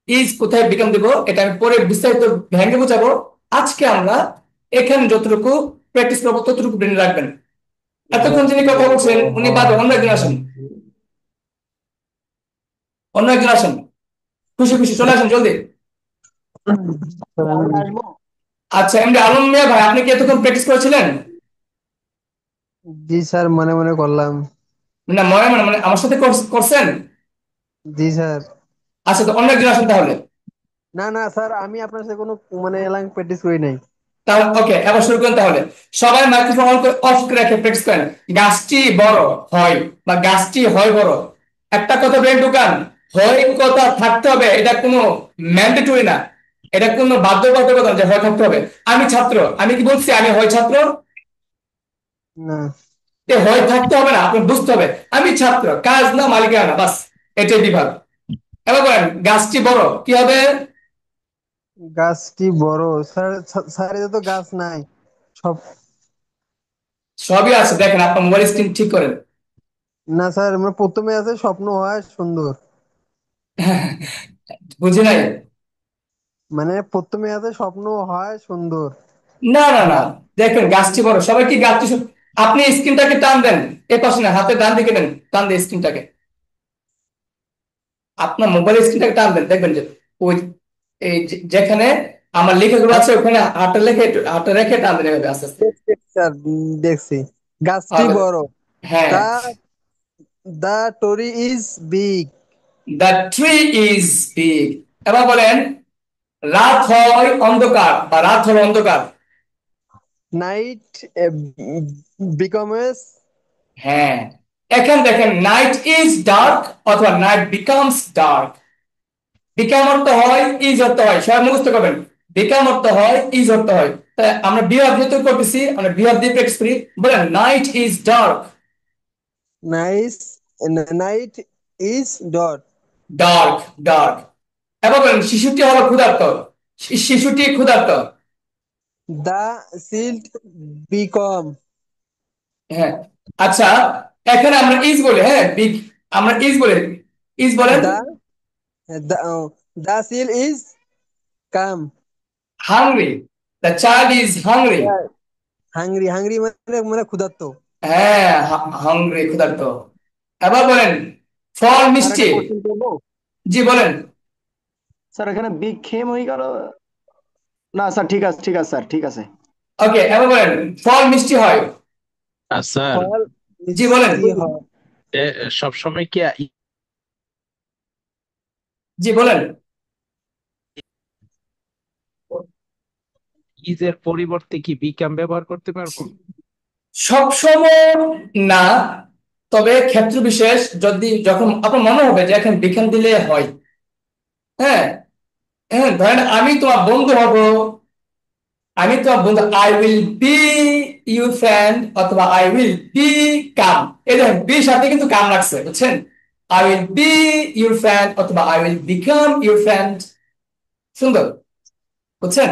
ইজ, কোথায় বিকাম দেবো, এটা আমি পরে বিস্তারিত ভেঙে বোঝাবো। আজকে আমরা এখানে যতটুকু প্র্যাকটিস করবো ততটুকু ব্রেনে রাখবেন। এতক্ষণ যিনি কথা বলছেন উনি বাদ, অন্য একজন আসেন, অন্য একজন আসেন, খুশি খুশি চলে আসেন জলদি। আমি আসবো। আচ্ছা, এমনি আলম মিয়া ভাই, আপনি কি এতক্ষণ প্র্যাকটিস করেছিলেন? জি স্যার, মনে মনে করলাম। না, মনে মনে মানে আমার সাথে করছেন? জি স্যার। আচ্ছা, তো অন্য একজন আসেন তাহলে। না না স্যার, আমি আপনার সাথে কোনো এলাং প্র্যাকটিস করি নাই। তাহলে ওকে, এবার শুরু করেন তাহলে। সবাই মাইক্রোফোন অফ করে রেখে প্র্যাকটিস করেন। গাছটি বড় হয় বা গাছটি হয় বড়, একটা কথা ব্রেন ঢুকান, হয় কথা থাকতে হবে, এটা কোনো ম্যান্ডেটরি না, এটা কোনো বাধ্যবাধকতা না যে হয় থাকতে হবে। আমি ছাত্র, আমি কি বলছি আমি হয় ছাত্র? না। হয় থাকতে হবে না, আপনার বুঝতে হবে আমি ছাত্র, কাজ না মালিকানা, বাস, এটাই বিভাগ। এবার বলেন গাছটি বড় কি হবে? গাছটি বড় স্যার। স্যার এটা তো গাছ নাই সব। সবই আছে, দেখেন আপনার মোবাইল স্ক্রিন ঠিক করেন। না স্যার, আমরা প্রথমে আছে স্বপ্ন হয় সুন্দর। বুঝি নাই। মানে প্রথমে আছে স্বপ্ন হয় সুন্দর। না না না, দেখেন গাছটি বড়, সবাই কি গাছটি আপনি স্ক্রিনটাকে টান দেন, এ পাশে না, হাতে ডান দিকে দেন, টান দিয়ে স্ক্রিনটাকে, আপনার মোবাইল স্ক্রিনটাকে টান দেন, দেখবেন যে ওই যেখানে আমার লেখাগুলো আছে ওখানে হাতে রেখে টান দেন এভাবে আস্তে আস্তে। দেখছি স্যার, দেখছি। গাছটি হবে। বড়। হ্যাঁ। দা দা টরি is big. The tree is big. এবার বলেন রাত হয় অন্ধকার বা রাত হলো অন্ধকার। Night becomes. হ্যাঁ, এখন দেখেন নাইট ইজ ডার্ক অথবা নাইট বিকামস ডার্ক। বিকাম অর্থ হয়, ইজ অর্থ হয়, সবাই মুখস্থ করবেন। বিকাম অর্থ হয়, ইজ অর্থ হয়। তাই আমরা বিহার যেহেতু করতেছি, আমরা বিহার দিয়ে প্র্যাকটিস করি। বলেন night is dark. Nice. Night is dot. Dark, dark. এবার বলেন শিশুটি হলো ক্ষুধার্ত। শিশুটি ক্ষুধার্ত। দা সিল্ড বিকম। হ্যাঁ। আচ্ছা, এখানে আমরা ইজ বলি, হ্যাঁ আমরা ইজ বলি, ইজ বলেন। The the seal is calm. Hungry, the child is hungry. Hungry. Hungry মানে মানে ক্ষুধার্ত। হ্যাঁ, হাংরি, ক্ষুধার্ত। এবার বলেন ফল স্যার মিষ্টি। একটা কোশ্চেন করবো? জি বলেন। স্যার এখানে বিগ খেম হয়ে গেল। না স্যার, ঠিক আছে ঠিক আছে স্যার, ঠিক আছে। ওকে, এবার বলেন ফল মিষ্টি হয়। স্যার, ফল জি বলেন। মিষ্টি হয়। সবসময় কি জি বলেন। ইজের পরিবর্তে কি বিকাম ব্যবহার করতে পারবো? সবসময় না, তবে ক্ষেত্র বিশেষ, যদি যখন আপনার মনে হবে যে এখন বিখান দিলে হয়। হ্যাঁ। হ্যাঁ, ধরেন আমি তোমার বন্ধু হব, আমি তোমার বন্ধু, I will be your friend অথবা আই উইল বি কাম। এই দেখেন বি সাথে কিন্তু কাম রাখছে, বুঝছেন? I will be your friend অথবা I will become your friend. সুন্দর, বুঝছেন?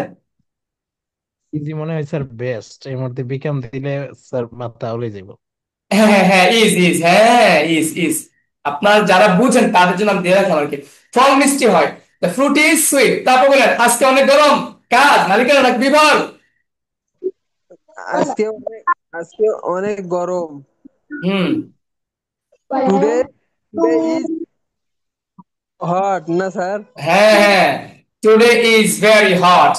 ইজি মনে হয় স্যার বেস্ট, এর মধ্যে বিকাম দিলে স্যার মাথা উড়ে যাবো। হ্যাঁ হ্যাঁ হ্যাঁ, ইজ ইজ, হ্যাঁ ইজ ইজ। আপনার যারা বুঝেন তাদের জন্য আমি দিয়ে রাখলাম আর কি। ফল মিষ্টি হয়, দ্য ফ্রুট ইজ সুইট। তারপর বলেন আজকে অনেক গরম, কাজ মালিকের অনেক বিভাগ। আজকে অনেক আজকে অনেক গরম। হুম। Today today is hot. না স্যার। হ্যাঁ হ্যাঁ, টুডে ইজ ভেরি হট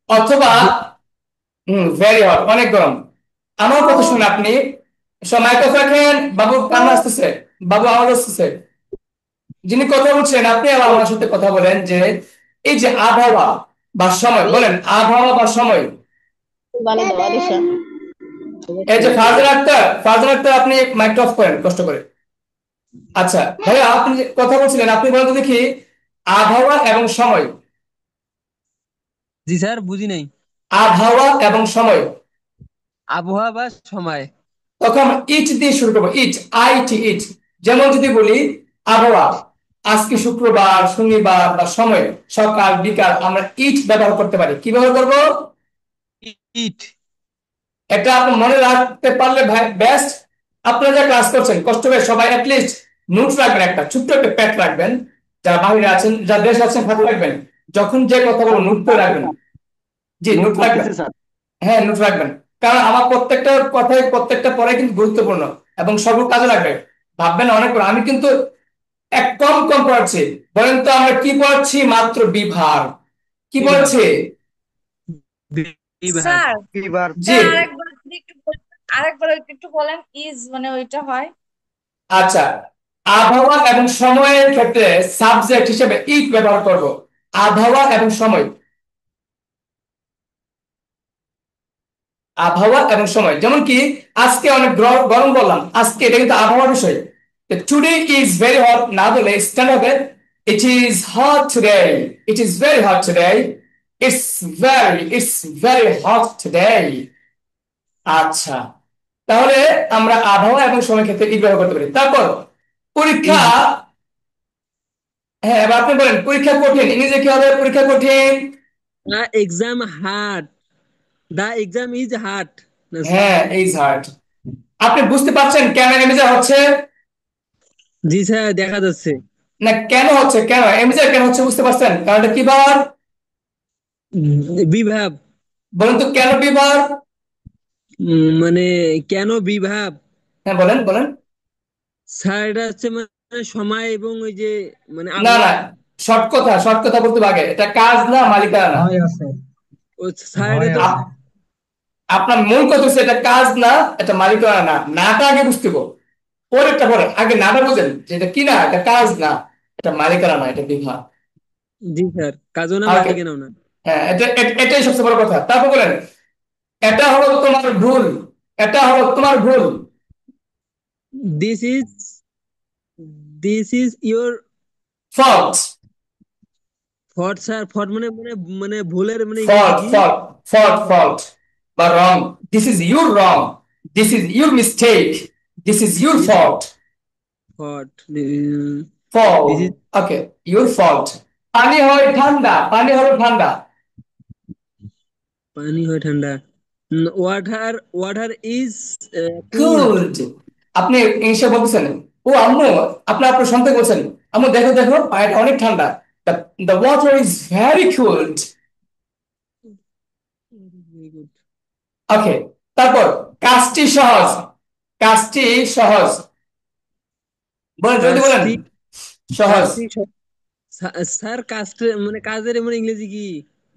অথবা ভেরি হট, অনেক গরম। আমার কথা শুনে আপনি সময় কথা রাখেন, বাবু কান্না আসতেছে, বাবু আওয়াজ আসতেছে। যিনি কথা বলছেন আপনি আবার আমার সাথে কথা বলেন যে এই যে আবহাওয়া বা সময়, বলেন আবহাওয়া বা সময়। এই যে ফারজান আক্তার, ফারজান আক্তার আপনি মাইকটা অফ করেন কষ্ট করে। আচ্ছা ভাইয়া, আপনি যে কথা বলছিলেন আপনি বলেন তো দেখি আবহাওয়া এবং সময়। জি স্যার, বুঝি নাই। আবহাওয়া এবং সময়। আবহাওয়া বা সময়। তখন আমরা ইট দিয়ে শুরু করবো, ইট, আই টি, ইট। যেমন যদি বলি আবহাওয়া, আজকে শুক্রবার শনিবার বা সময় সকাল বিকাল, আমরা ইট ব্যবহার করতে পারি। কি ব্যবহার করব? ইট। এটা আপনি মনে রাখতে পারলে ভাই বেস্ট। আপনারা যা ক্লাস করছেন কষ্ট করে সবাই অ্যাটলিস্ট নোট রাখবেন, একটা ছোট্ট একটা প্যাড রাখবেন। যারা বাইরে আছেন, যারা দেশে আছেন হাতে রাখবেন, যখন যে কথা বলবো নোট করে রাখবেন। জি, নোট নোট রাখবেন। করতেছি স্যার। হ্যাঁ, নোট রাখবেন, কারণ আমার প্রত্যেকটা কথাই প্রত্যেকটা পরে কিন্তু গুরুত্বপূর্ণ এবং সব কাজে লাগবে। ভাববেন না অনেক আমি কিন্তু এক কম কম পড়াচ্ছি। বলেন তো আমরা কি পড়াচ্ছি? মাত্র বিভাগ। কি বিভাগ। পড়াচ্ছি? বিভাগ। স্যার এবার জি। স্যার আরেকবার যদি আরেকবার একটু বলেন, ইজ মানে ওইটা হয়। আচ্ছা, আবহাওয়া এবং সময়ের ক্ষেত্রে সাবজেক্ট হিসেবে ইট ব্যবহার করব। আবহাওয়া এবং সময়, আবহাওয়া এবং সময়। যেমন কি আজকে অনেক গরম বললাম, আজকে এটা কিন্তু আবহাওয়ার বিষয়। টুডে ইজ ভেরি হট না বলে স্ট্যান্ড হবে it is hot today, it is very hot today, it's very hot today. আচ্ছা, তাহলে আমরা আবহাওয়া এবং সময় ক্ষেত্রে ইট ব্যবহার করতে পারি। তারপর পরীক্ষা, ইজ। হ্যাঁ, এবার আপনি বলেন পরীক্ষা কঠিন, ইংরেজি কি হবে? পরীক্ষা কঠিন। The exam hard. The exam is hard. না স্যার? হ্যাঁ, ইজ হার্ড। আপনি বুঝতে পারছেন কেন এমিজা হচ্ছে? জি স্যার, দেখা যাচ্ছে। না, কেন হচ্ছে, কেন এমিজা কেন হচ্ছে বুঝতে পারছেন? কারণটা কি বার? বিভাব। বলেন তো কেন বিবার? মানে কেন বিভাব? হ্যাঁ, বলেন বলেন। স্যার এটা হচ্ছে মানে সময় এবং ওই যে মানে না না, আবহাওয়া। শর্ট কথা বলতে হবে আগে। এটা কাজ না, মালিকানা না। হয় আছে, ও স্যার হয় এটা তো আছে। আপনার মূল কথা হচ্ছে এটা কাজ না, এটা মালিকানা না। নাটা আগে বুঝতে হবে, পরেরটা পরে। আগে নাটা বুঝেন যে এটা কি না, এটা কাজ না, এটা মালিকানা না, এটা বিভাগ। জি স্যার, কাজও না আগে, মালিকানাও না। হ্যাঁ, এটাই সবচেয়ে বড় কথা। তারপর বলেন এটা হলো তোমার ভুল, এটা হলো তোমার ভুল। This is your fault. ফট স্যার। ফট মানে ভুলের মানে ইংরেজি ফল্ট কি? ফল্ট ফল্ট বা wrong. This is your wrong, this is your mistake, this is your fault. Fault. This fault, is okay, your fault. পানি হয় ঠান্ডা, পানি হলো ঠান্ডা। পানি হয় ঠান্ডা। Water is cooled. কুলড। আপনি ইংলিশে বলতেছেন, ও আম্মু, আপনি আপনার সন্তান বলছেন, আম্মু দেখো দেখো পানিটা অনেক ঠান্ডা। The water is very cooled. Very good. Okay, তারপর কাজটি সহজ, কাজটি সহজ। বলেন, যদি বলেন কাজটি সহজ। কাজটি স্যার মানে কাজের মানে ইংরেজি কি?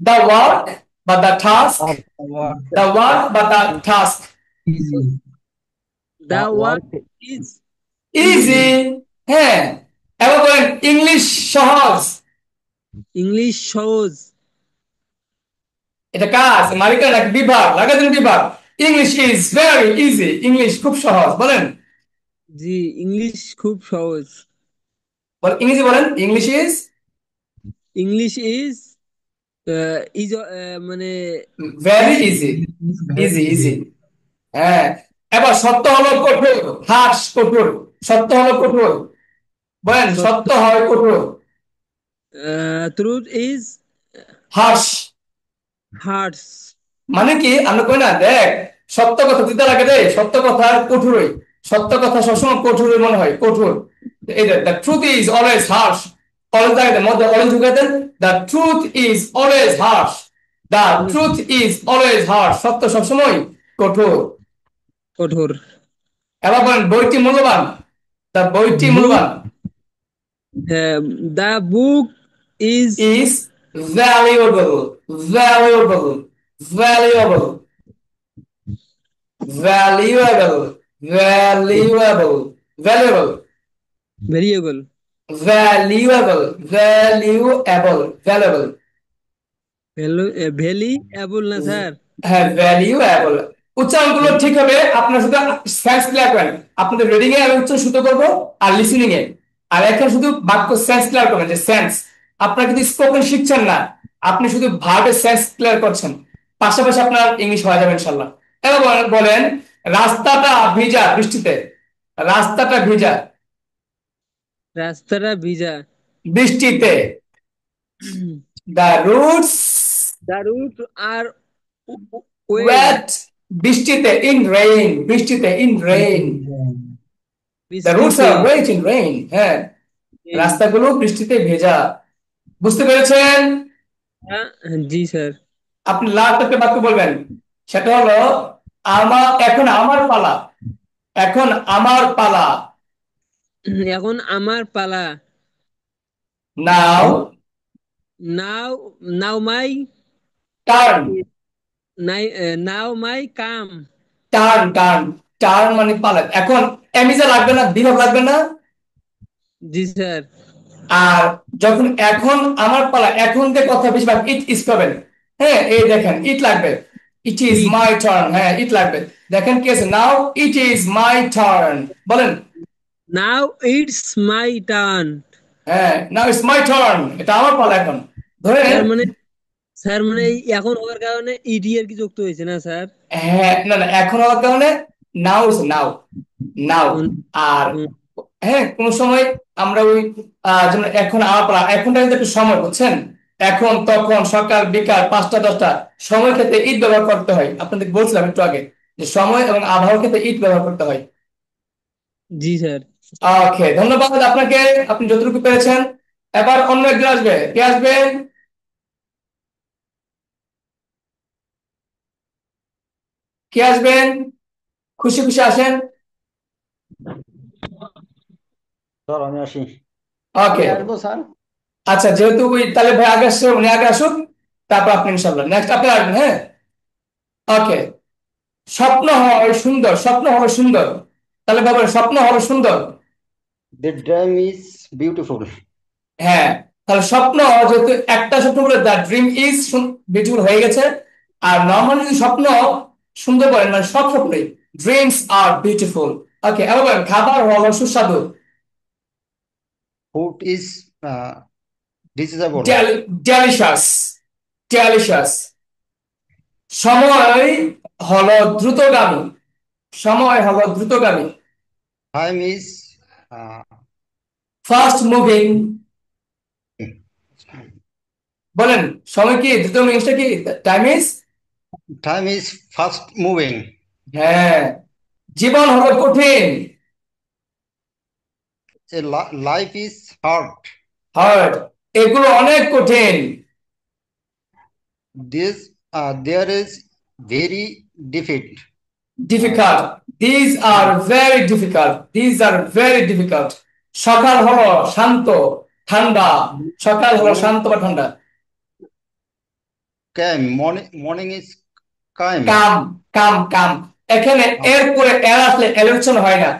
দ্য ওয়ার্ক বা the task, work, the work বা the task. Easy, the work work is easy. Easy. হ্যাঁ, এবার বলেন ইংলিশ সহজ। ইংলিশ সহজ। এটা কাজ, মালিকানা নাকি বিভাগ? লাগাতেন বিভাগ। English is very easy, English খুব সহজ। বলেন, জি, ইংলিশ খুব সহজ। ইংরেজি বলেন, ইংলিশ ইজ ইংলিশ ইজ মানে very easy. Easy, very easy easy. Easy. হ্যাঁ, এবার সত্য হলো কঠোর, হার্শ কঠোর। সত্য হলো কঠোর। বলেন, সত্য। সত্য হয় কঠোর। Truth is harsh hards. মানে কি? আমরা কই না, দেখ সত্য কথা দিতে লাগে রে, সত্য কথা কঠোরই। সত্য কথা সবসময় কঠোরই মনে হয়, কঠোর। এই the truth is always harsh. Always লাগে মধ্যে অলওয়েজ ঢুকে দেন। The truth is always harsh, the truth is always harsh. সত্য সবসময় কঠোর। কঠোর। এবার বলেন বইটি মূল্যবান, দ্য বইটি বুক মূল্যবান। The book is is valuable, valuable, valuable, valuable, valuable, valuable, variable. Valuable, valuable, valuable. Valuable না স্যার? হ্যাঁ, ভ্যালুয়েবল। উচ্চারণগুলো ঠিক হবে। আপনার শুধু সেন্স ক্লিয়ার করেন। আপনাদের রিডিং এ আমি উচ্চারণ শুদ্ধ করবো, আর লিসেনিং এ। আর এখন শুধু বাক্য সেন্স ক্লিয়ার করবেন, যে সেন্স। আপনারা কিন্তু স্পোকেন শিখছেন না, আপনি শুধু ভার্বের সেন্স ক্লিয়ার করছেন। পাশাপাশি আপনার ইংলিশ হয়ে যাবে ইনশাল্লাহ। এবার বলেন রাস্তাটা ভিজা বৃষ্টিতে। রাস্তাটা ভিজা রাস্তাটা ভিজা। বৃষ্টিতে। The routes the route are wet. Wet বৃষ্টিতে। ইন রেইন, বৃষ্টিতে, ইন রেইন। দ্য রুটস বৃষ্টিতে। Are wet in rain. হ্যাঁ, রাস্তাগুলো বৃষ্টিতে ভেজা। বুঝতে পেরেছেন? হ্যাঁ, জি স্যার। আপনি লাস্ট একটা বাক্য বলবেন, সেটা হলো এখন আমার পালা, এখন আমার পালা। এখন আমার পালা। Now now now my turn. Now my come. Turn, turn, turn মানে পালা। এখন এমিজা লাগবে না, বিভাগ লাগবে না। জি স্যার। আর যখন এখন আমার পালা, এখন দিয়ে কথা বেশিরভাগ ইট ইজ পাবেন। হ্যাঁ, এই দেখেন ইট লাগবে। It is it. My turn. হ্যাঁ, ইট লাগবে। দেখেন কি আছে, নাও ইট ইজ মাই টার্ন। বলেন, নাও ইটস মাই টার্ন। হ্যাঁ, নাও ইটস মাই টার্ন, এটা আমার পালা এখন। ধরেন, স্যার মানে এই এখন হওয়ার কারণে ইডি আর কি যুক্ত হয়েছে না স্যার? হ্যাঁ, না না, এখন হওয়ার কারণে নাও, নাও, নাও। উম, আর উম, হ্যাঁ কোন সময় আমরা ওই যেমন এখন এখনটা কিন্তু একটু সময় বুঝছেন, এখন তখন সকাল বিকাল 5টা 10টা সময় ক্ষেত্রে ইট ব্যবহার করতে হয়, আপনাদের বলছিলাম একটু আগে যে সময় এবং আবহাওয়ার ক্ষেত্রে ইট ব্যবহার করতে হয়। জি স্যার। ওকে, ধন্যবাদ আপনাকে, আপনি যতটুকু পেরেছেন। এবার অন্য একজন আসবে, কে আসবে? কে আসবেন? খুশি খুশি আসেন। স্যার আমি আসি। ওকে, আমি আসবো স্যার। আচ্ছা যেহেতু ওই তাহলে ভাই আগে আসছে, উনি আগে আসুক, তারপর আপনি ইনশাল্লাহ নেক্সট আপনি আসবেন। হ্যাঁ, ওকে। স্বপ্ন হয় সুন্দর, স্বপ্ন হবে সুন্দর, তাহলে ভাবেন স্বপ্ন হবে সুন্দর। The dream is beautiful. হ্যাঁ, তাহলে স্বপ্ন যেহেতু একটা স্বপ্ন বলে দ্য ড্রিম ইজ বিউটিফুল হয়ে গেছে। আর নর্মালি যদি স্বপ্ন সুন্দর বলেন মানে সব স্বপ্নই ড্রিমস আর বিউটিফুল। ওকে, এবার বলেন খাবার হলো সুস্বাদু। Food is disable. Delicious, delicious. সময় হলো দ্রুতগামী, সময় হলো দ্রুতগামী। Time is fast moving. বলেন সময় কি দ্রুতগামী, জিনিসটা কি? Time is fast moving. হ্যাঁ। জীবন হলো কঠিন। Life is hard. হার্ড, এগুলো অনেক কঠিন। This there is very difficult. Difficult, these are very difficult, these are very difficult. সকাল হলো শান্ত ঠান্ডা, সকাল হলো শান্ত বা ঠান্ডা। Calm morning is calm. Calm, calm, calm. এখানে এরপরে এল আসলে এল উচ্চারণ হয় না,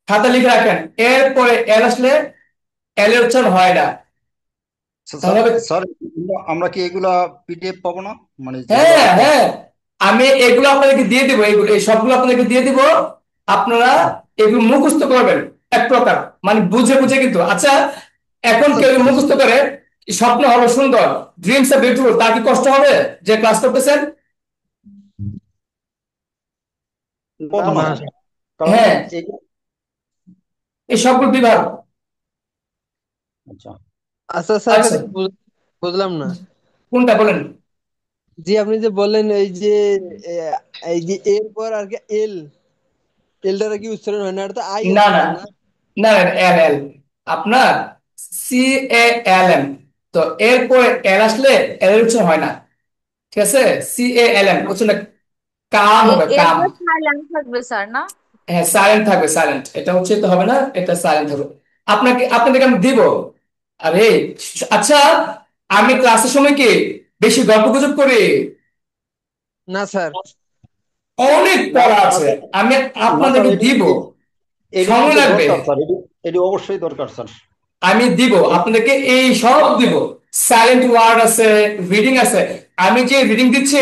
খাতা লিখে রাখেন, এরপরে এল আসলে এল উচ্চারণ হয় না। তাহলে স্যার আমরা কি এগুলা পিডিএফ পাবো না, মানে হ্যাঁ হ্যাঁ, আমি এগুলো আপনাদেরকে দিয়ে দিব, এগুলো এই সবগুলো আপনাদেরকে দিয়ে দিব, আপনারা এগুলো মুখস্থ করবেন এক প্রকার, মানে বুঝে বুঝে কিন্তু। আচ্ছা, এখন কেউ মুখস্থ করে স্বপ্ন হলো সুন্দর, ড্রিমস আর বিউটিফুল, তার কি কষ্ট হবে যে ক্লাস করতেছেন? না, কারণ হ্যাঁ, এই সবগুলো বিভাগ। আচ্ছা আচ্ছা স্যার আচ্ছা, বুঝলাম না। কোনটা বলেন? জি আপনি যে বললেন এই যে এর পর আর কি এল, এলটা কি উচ্চারণ হয় না, এটা তো আই না আছে না স্যার না? না, এল এল আপনার CALM, তো এরপরে এল আসলে এল উচ্চারণ হয় না, ঠিক আছে? CALM উচ্চারণ কাম হবে, কাম। এরপর সাইলেন্ট থাকবে স্যার না? হ্যাঁ সাইলেন্ট থাকবে, সাইলেন্ট, এটা হচ্ছে তো হবে না, এটা সাইলেন্ট হবে। আপনাদেরকে আমি দিব। আরে আচ্ছা, আমি ক্লাসের সময় কি বেশি গল্প গুজব করি? না স্যার। অনেক পড়া আছে, আমি আপনাদেরকে দিব, এটি সময় কিন্তু লাগবে, দরকার স্যার, এটি অবশ্যই দরকার স্যার। আমি দিব আপনাদেরকে, এই সব দিব। সাইলেন্ট ওয়ার্ড আছে, রিডিং আছে, আমি যে রিডিং দিচ্ছি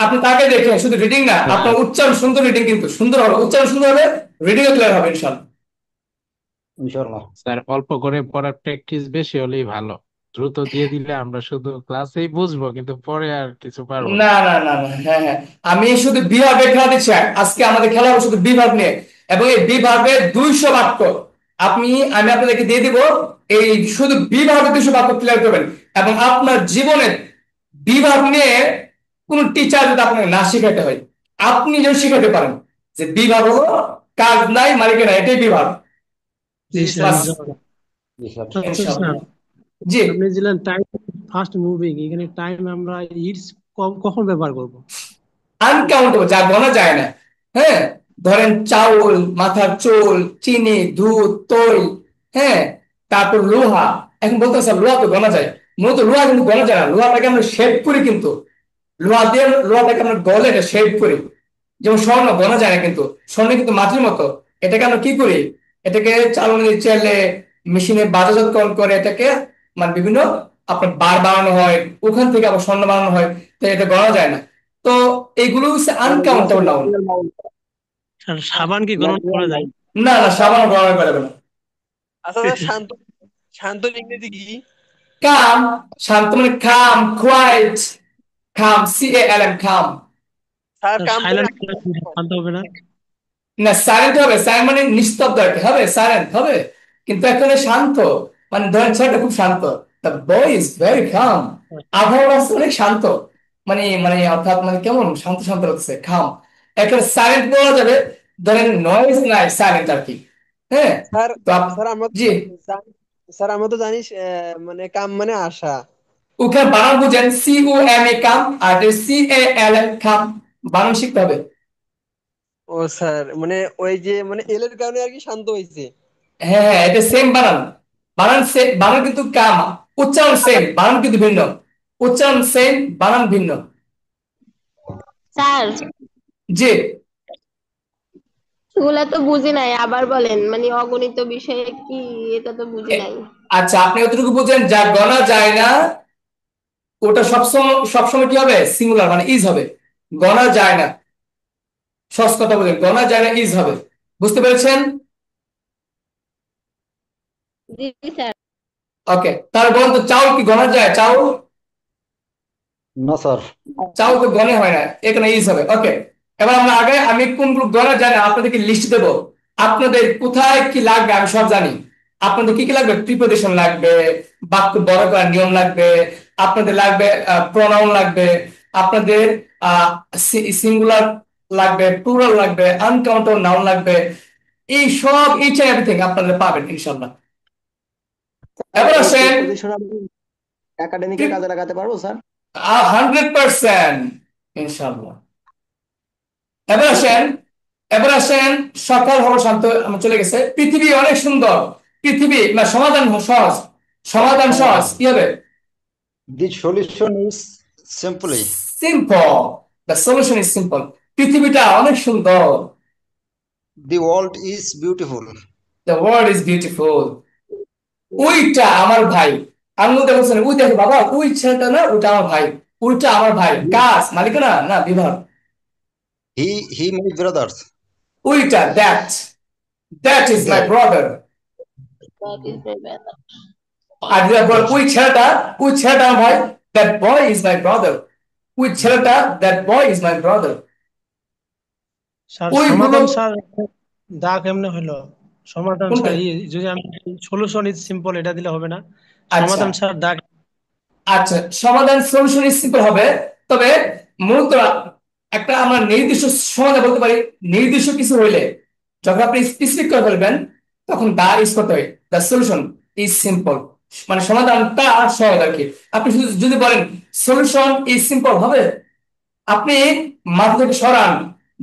আপনি তাকে দেখেন, শুধু রিডিং না, আপনার উচ্চারণ সুন্দর, রিডিং কিন্তু সুন্দর হবে, উচ্চারণ সুন্দর হবে, রিডিং ক্লিয়ার হবে ইনশাআল্লাহ। ইনশাআল্লাহ স্যার অল্প করে পড়ার প্র্যাকটিস বেশি হলেই ভালো, দ্রুত দিয়ে দিলে আমরা শুধু ক্লাসেই বুঝবো কিন্তু পরে আর কিছু পারবো না। না না না না, হ্যাঁ হ্যাঁ, আমি শুধু বিভাগের খেলা দিচ্ছি, আজকে আমাদের খেলা হবে শুধু বিভাগ নিয়ে, এবং এই বিভাগে 200 বাক্য আমি আপনাদেরকে দিয়ে দিব, এই শুধু বিভাগে 200 বাক্য ক্লিয়ার করবেন, এবং আপনার জীবনে বিভাগ নিয়ে কোন টিচার যদি আপনাকে না শেখাতে হয়, আপনি যেন শেখাতে পারেন যে বিভাগ হলো কাজ নাই মালিকের নাই, এটাই বিভাগ। জি স্যার বাস, ইনশাআল্লাহ। আচ্ছা স্যার, ইনশাআল্লাহ। জি, আপনি দিলেন টাইম ফাস্ট মুভিং, এখানে টাইম আমরা ইটস কখন ব্যবহার করব? আনকাউন্টেবল, যা গণা যায় না। হ্যাঁ, ধরেন চাউল, মাথার চুল, চিনি, দুধ, তৈল, হ্যাঁ, তারপর লোহা। এখন বলতে স্যার লোহা তো গণা যায়, মূলত লোহা কিন্তু গণা যায় না, লোহাটাকে আমরা শেপ করি, কিন্তু লোহাটাকে আমরা গলে এটা শেপ করি। যেমন স্বর্ণ গণা যায় না, কিন্তু স্বর্ণ কিন্তু মাটির মতো, এটাকে আমরা কি করি, এটাকে চালনি চেলে মেশিনে বাজারজাতকরণ করে এটাকে মানে বিভিন্ন আপনার বার বানানো হয়, ওখান থেকে আবার স্বর্ণ বানানো হয়, তো এটা গণা যায় না। তো এইগুলো হচ্ছে আনকাউন্টেবল নাউন। স্যার সাবান কি গণনা করা যায়? না না, সাবান গণনা করা যাবে না। আচ্ছা স্যার শান্ত, শান্ত ইংরেজি কি? কাম, শান্ত মানে কাম, কোয়াইট, কাম, CALM, কাম। স্যার কাম তো সাইলেন্ট শান্ত হবে না? না, সাইলেন্ট হবে, সাইলেন্ট মানে নিস্তব্ধ আর কি, হবে সাইলেন্ট হবে, কিন্তু এখানে শান্ত, মানে ধরেন ছেলেটা খুব শান্ত, the boy is very calm, আবহাওয়া আছে অনেক শান্ত, মানে মানে অর্থাৎ মানে কেমন শান্ত শান্ত লাগছে, খাম। এখানে সাইলেন্ট বলা যাবে, ধরেন নয়েজ নাই, সাইলেন্ট আর কি। হ্যাঁ, স্যার তো স্যার আমরা জি, স্যার আমরা তো জানিস মানে কাম মানে আশা। ওখানে বানান বুঝেন, COM কাম, আর CALM খাম, বানান শিখতে হবে। ও স্যার মানে ওই যে মানে এল এর কারণে আর কি শান্ত হয়েছে। হ্যাঁ হ্যাঁ, এটা সেম বানান, বানান সেম, বানান কিন্তু কাম, উচ্চারণ সেম, বানান কিন্তু ভিন্ন, উচ্চারণ সেম, বানান ভিন্ন। স্যার জি, এগুলা তো বুঝি নাই, আবার বলেন, মানে অগণিত বিষয়ে কি, এটা তো বুঝি এ- নাই। আচ্ছা, আপনি কতটুকু বুঝেন, যা গণা যায় না ওটা সবসময় সবসময় কি হবে, সিঙ্গুলার মানে ইজ হবে, গণা যায় না, সহজ কথা বলেন, গণা যায় না ইজ হবে, বুঝতে পেরেছেন? জি স্যার। ওকে, তাহলে বলুন তো, চাউল কি গণা যায়, চাউল? না স্যার। চাউল তো গণে হয় না, এখানে ইজ হবে। ওকে, এবার আমরা আগে, আমি কোনগুলো গণা যায় না আপনাদেরকে লিস্ট দেবো, আপনাদের কোথায় কি লাগবে আমি সব জানি। আপনাদের কি কি লাগবে, প্রিপোজিশন লাগবে, বাক্য বড় করার নিয়ম লাগবে, আপনাদের লাগবে প্রনাউন লাগবে, আপনাদের সিঙ্গুলার লাগবে, প্লুরাল লাগবে, আনকাউন্টেবল নাউন লাগবে, এই সব ইচ এন্ড এভরিথিং আপনাদের পাবেন ইনশাল্লাহ। এবার এই আসেন, প্রিপোজিশন আমি একাডেমিকে কাজে লাগাতে পারবো স্যার? 100% ইনশাল্লাহ। এবার জি স্যার। আসেন, এবার আসেন, সকাল হলো শান্ত, আমার চলে গেছে, পৃথিবী অনেক সুন্দর, পৃথিবী না, সমাধান সহজ, সমাধান সহজ কি হবে, The solution is simply. Simple, the solution is simple, পৃথিবীটা অনেক সুন্দর, The world is beautiful. The world is beautiful, ওইটা আমার ভাই, আমি বলতে বলছেন ওই দেখো বাবা, ওই ছেলেটা না, ওটা আমার ভাই, ওইটা আমার ভাই, কাজ মালিকানা না বিভাগ, He my brothers. ওইটা, that is my That brother, That is my brother. আর যেটা বল, ওই ছেলেটা আমার ভাই, that boy is my brother, ওই ছেলেটা, that boy is my brother, sir ওইগুলো। সমাধান স্যার দা কেমনে হলো? সমাধান কোনটা? স্যার যদি আমি সলিউশন ইজ সিম্পল এটা দিলে হবে না? আচ্ছা সমাধান স্যার দা। আচ্ছা, সমাধান সলিউশন সিম্পল হবে, তবে মূলত একটা আমরা নির্দিষ্ট সমাধান বলতে পারি, নির্দিষ্ট কিছু হইলে যখন আপনি স্পেসিফিক করে ফেলবেন, তখন দা ইউজ করতে হয়, দ্য সলিউশন ইজ সিম্পল, মানে সমাধানটা সহজ আর কি। আপনি শুধু যদি বলেন সলিউশন ইজ সিম্পল হবে, আপনি মাথা থেকে সরান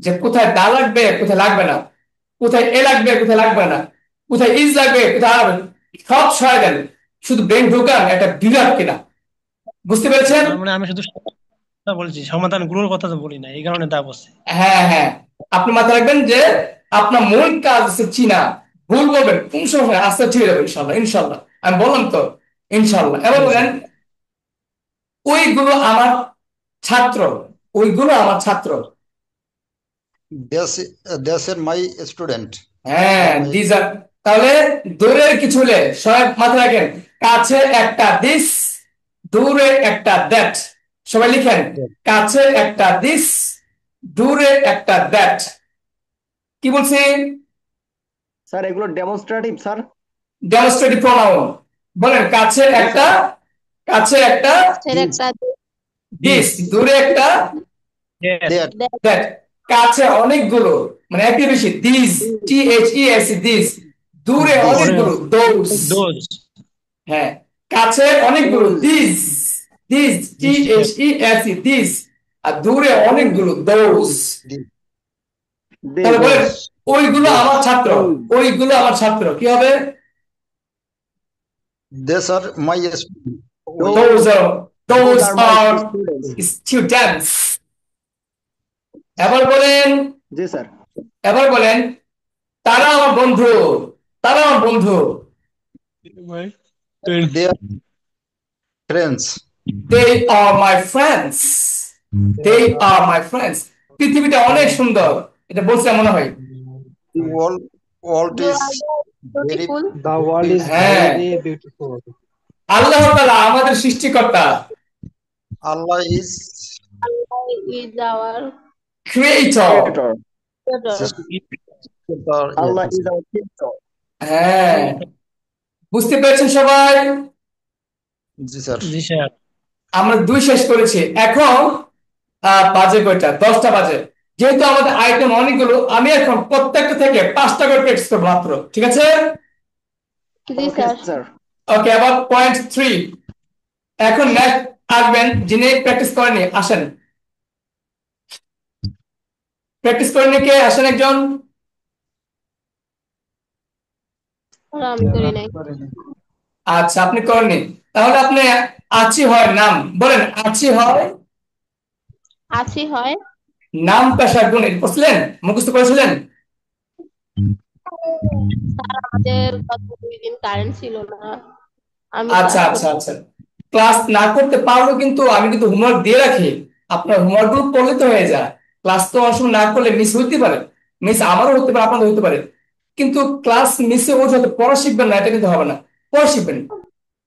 যে কোথায় দা লাগবে কোথায় লাগবে না, কোথায় এ লাগবে কোথায় লাগবে না, কোথায় ইজ লাগবে কোথায় আর, সব সরাই দেন, শুধু ব্রেন ঢোকান একটা বিরাট কিনা, বুঝতে পেরেছেন? তার মানে আমি শুধু কথা বলছি, সমাধান গুলোর কথা তো বলি না, এই কারণে দা বলছি। হ্যাঁ হ্যাঁ, আপনি মাথায় রাখবেন যে আপনার মূল কাজ হচ্ছে চিনা, ভুল বলবেন কোন সময়, আস্তে ঠিক হয়ে যাবে ইনশাল্লাহ, ইনশাল্লাহ আমি বললাম তো, ইনশাল্লাহ। এবার জি বলেন, স্যার। ওইগুলো আমার ছাত্র, ওইগুলো আমার ছাত্র, They are my student. হ্যাঁ, They are my দিস আর, তাহলে দূরের কিছু হলে সবাই মাথায় রাখেন, কাছে একটা দিস, দূরে একটা দ্যাট, সবাই লিখেন, কাছে একটা দিস, দূরে একটা দ্যাট, কি বলছি? স্যার এগুলো ডেমনস্ট্রেটিভ স্যার? ডেমনস্ট্রেটিভ প্রোনাউন, বলেন কাছে জি একটা, স্যার। কাছে একটা ছেড়ে একটা দিস, দূরে একটা that. দ্যাট, কাছে অনেকগুলো মানে একই বেশি, দিস, THES, দিস, দূরে This. অনেকগুলো, দোজ, ডোজ। হ্যাঁ, কাছে অনেকগুলো, দিস, দিস, THES, দিস, আর দূরে অনেকগুলো, দোজ। তাহলে বলেন, Those. ওইগুলো Those. আমার ছাত্র, ওইগুলো আমার ছাত্র, কি হবে? These are my students. Those are, Those those are my are students. students. এবার বলেন, জি স্যার। এবার বলেন, তারা আমার বন্ধু, তারা আমার বন্ধু, They are friends. they are my friends, they are my friends, পৃথিবীটা অনেক সুন্দর, এটা বলছে মনে হয়। The world You is are very beautiful. The world is হ্যাঁ, very beautiful. আল্লাহ তাআলা আমাদের সৃষ্টিকর্তা, Allah is Allah is our creator, Creator. creator. sister. Allah Yes. is our creator. হ্যাঁ, বুঝতে পেরেছেন সবাই? জি স্যার। জি স্যার। আমরা 2 শেষ করেছি। এখন বাজে কয়টা? 10টা বাজে। যেহেতু আমাদের আইটেম অনেকগুলো, আমি এখন প্রত্যেকটা থেকে 5টা করে প্র্যাকটিস করবো মাত্র, ঠিক আছে? জি ওকে স্যার। স্যার। ওকে, আবার পয়েন্ট 3। এখন নেক্সট আসবেন যিনি প্র্যাকটিস করেনি, আসেন। প্র্যাকটিস করেনি কে? আসেন একজন। আর আমি করি নাই। আচ্ছা, আপনি করেননি, তাহলে আপনি আছি হয় নাম বলেন। আছি হয় আছি হয় নাম পেশা গুণ, এটা পড়ছিলেন, মুখস্থ করেছিলেন? স্যার আমাদের গত 2 দিন কারেন্ট ছিল না, আমি আচ্ছা ক্লাস আচ্ছা করতে। আচ্ছা, ক্লাস না করতে পারলেও কিন্তু আমি কিন্তু হোমওয়ার্ক দিয়ে রাখি। আপনার হোমওয়ার্ক গুলো পড়লে তো হয়ে যায়। ক্লাস তো অনেক সময় না করলে মিস হইতে পারে, মিস আমারও হতে পারে, আপনাদের হতে পারে। কিন্তু ক্লাস মিসে ওর সাথে পড়া শিখবেন না, এটা কিন্তু হবে না। পড়া শিখবেন,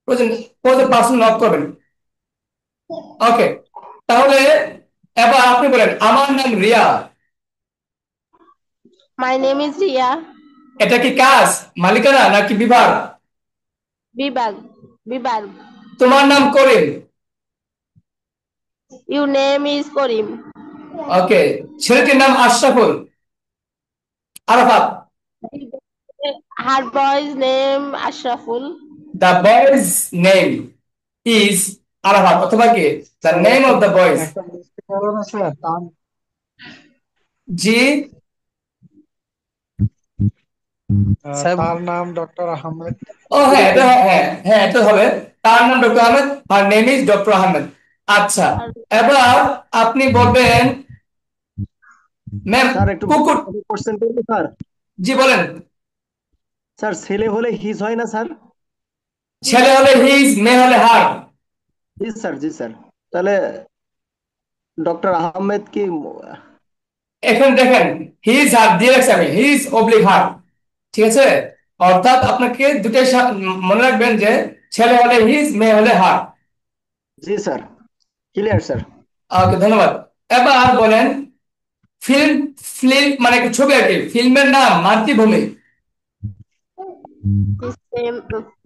প্রয়োজন প্রয়োজন পার্সোনাল নক করবেন। ওকে, তাহলে এবার আপনি বলেন, আমার নাম Riya. My name is Riya. এটা কি কাজ, মালিকানা নাকি বিভাগ? বিভাগ। বিভাগ। তোমার নাম Karim. You name is Karim. Okay, ছেলেটির নাম Ashraful. Arafat. Her boy's name Ashraful. The boy's name is Arafat, অথবা কি the sir name of the boys? একটা বুঝতে পারো না স্যার, জি, তার নাম ডক্টর আহমেদ। ও হ্যাঁ, এটা হ্যাঁ হ্যাঁ, এটা হবে। তার নাম doctor Ahmed, her name is doctor Ahmed. আচ্ছা, এবার আপনি বলবেন ম্যাম স্যার একটু কুকুর। কোশ্চেন করবো স্যার? জি বলেন। স্যার ছেলে হলে হিজ হয় না স্যার? ছেলে হলে হিজ, মেয়ে হলে হার। জি স্যার, জি স্যার। তাহলে ডক্টর আহমেদ কি? এখন দেখেন, হিজ হার দিয়ে রাখছি আমি, হিজ অবলিক হার, ঠিক আছে? অর্থাৎ আপনাকে দুটাই মনে রাখবেন যে ছেলে হলে হিজ, মেয়ে হলে হার। জি স্যার, ক্লিয়ার স্যার। ওকে, ধন্যবাদ। এবার বলেন ফিল্ম, ফিল্ম মানে একটা ছবি আর কি, ফিল্মের নাম মাতৃভূমি।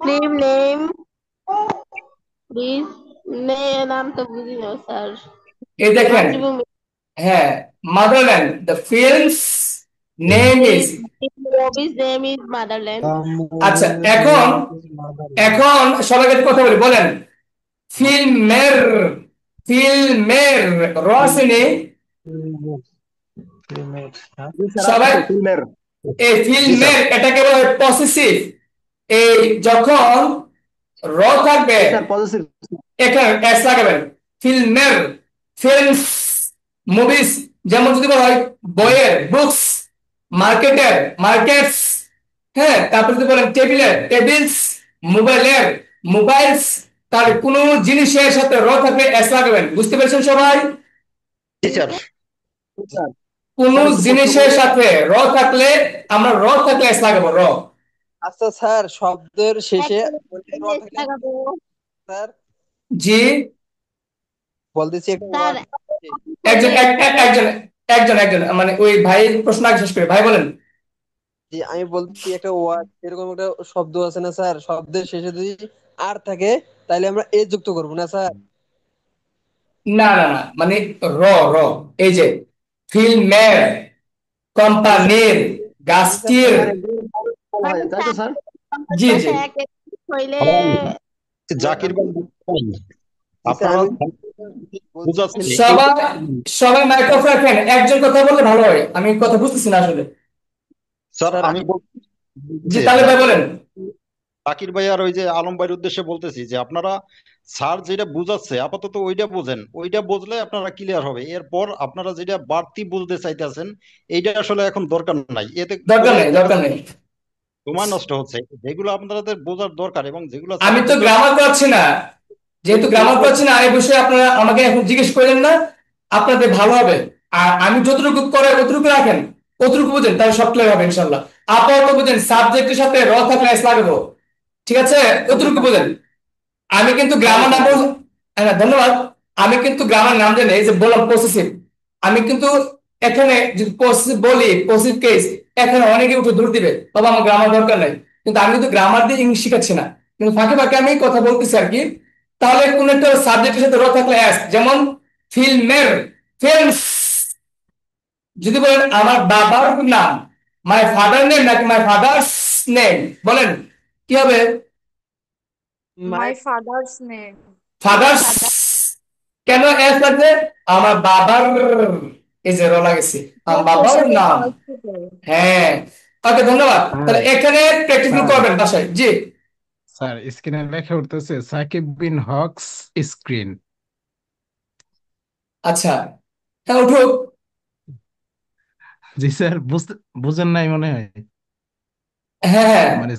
Film name please. নাম তো বুঝি না স্যার। এই দেখেন, মাতৃভূমি। হ্যাঁ, motherland, the films name is. Movies name is motherland. আচ্ছা, এখন এখন সবাইকে একটা কথা বলি, বলেন ফিল্মের, ফিল্মের রসিনী। সবাই ফিল্মের। এই ফিল্মের এটাকে বলে পসেসিভ। এই যখন র থাকবে এখানে এস লাগাবেন। ফিল্মের, ফিল্মস, মুভিস, যেমন যদি বলা হয় বইয়ের, বুকস, মার্কেটের, মার্কেটস, হ্যাঁ, তারপর যদি বলেন টেবিলের, টেবিলস, মোবাইলের, মোবাইলস, তার কোন জিনিসের সাথে র থাকলে এস লাগাবেন। বুঝতে পেরেছেন সবাই? কোন জিনিসের সাথে র থাকলে আমরা র থাকলে এস লাগাবো, র। আচ্ছা স্যার, শব্দের শেষে স্যার জি বলতেছি একটা স্যার একজন একজন একজন একজন মানে ওই ভাই প্রশ্ন আগে শেষ করে, ভাই বলেন। জি, আমি বলতেছি একটা ওয়ার্ড, এরকম একটা শব্দ আছে না স্যার, শব্দের শেষে যদি আর থাকে তাহলে আমরা এ যুক্ত করব না স্যার? না না না, মানে র, র, এই যে ফিল্মের, কোম্পানির, গাছটির। তাই তো স্যার? জি জি, হইলে জাকির ভাই আপনারা সবাই সবাই মাইক্রোফোন রাখেন, একজন কথা বললে ভালো হয়, আমি কথা বুঝতেছি না আসলে। স্যার আমি জি, তাহলে ভাই বলেন। জাকির ভাই আর ওই যে আলম ভাইয়ের উদ্দেশ্যে বলতেছি যে আপনারা স্যার যেটা বুঝাচ্ছে আপাতত ওইটা বোঝেন, ওইটা বুঝলে আপনারা ক্লিয়ার হবে। এরপর আপনারা যেটা বাড়তি বুঝতে চাইতেছেন এইটা আসলে এখন দরকার নাই, এতে দরকার নেই, দরকার নেই। সময় নষ্ট হচ্ছে। যেগুলো আপনাদের বোঝার দরকার এবং যেগুলো আমি তো গ্রামার করছি না, যেহেতু গ্রামার করছি না এই বিষয়ে আপনারা আমাকে এখন জিজ্ঞেস করেন না, আপনাদের ভালো হবে। আর আমি যতটুকু করে অতটুকু রাখেন, অতটুকু বুঝেন, তাহলে সব ক্লিয়ার হবে ইনশাল্লাহ। আপাতত বুঝেন সাবজেক্টের সাথে র থাকলে এস লাগাবো, ঠিক আছে? অতটুকু বুঝেন। আমি কিন্তু গ্রামার নাম হ্যাঁ ধন্যবাদ। আমি কিন্তু গ্রামার নাম জানি, এই যে বললাম পসেসিভ, আমি কিন্তু এখানে যদি পসেসিভ বলি, পসেসিভ কেস, এখানে অনেকে উঠে দূর দিবে, বাবা আমার গ্রামার দরকার নেই। কিন্তু আমি কিন্তু গ্রামার দিয়ে ইংলিশ শিখাচ্ছি না, কিন্তু ফাঁকে ফাঁকে আমি কথা বলতেছি আর কি। তাহলে কোন একটা সাবজেক্টের সাথে র থাকলে এস, যেমন ফিল্মের, ফিল্মস। যদি বলেন আমার বাবার নাম, মাই ফাদার নেম নাকি মাই ফাদার্স নেম, বলেন কি হবে? My father's name. ফাদার্স। কেন এস লাগছে? আমার বাবার, এই যে র লাগেছে, আমার বাবার নাম। হ্যাঁ, ওকে, ধন্যবাদ। তাহলে এখানে প্র্যাকটিস স্যার করবেন বাসায়। জি স্যার স্ক্রিনে লেখা উঠতেছে সাকিব বিন হকস স্ক্রিন। আচ্ছা, হ্যাঁ উঠুক। জি স্যার, বুঝেন নাই মনে হয়। হ্যাঁ হ্যাঁ, মানে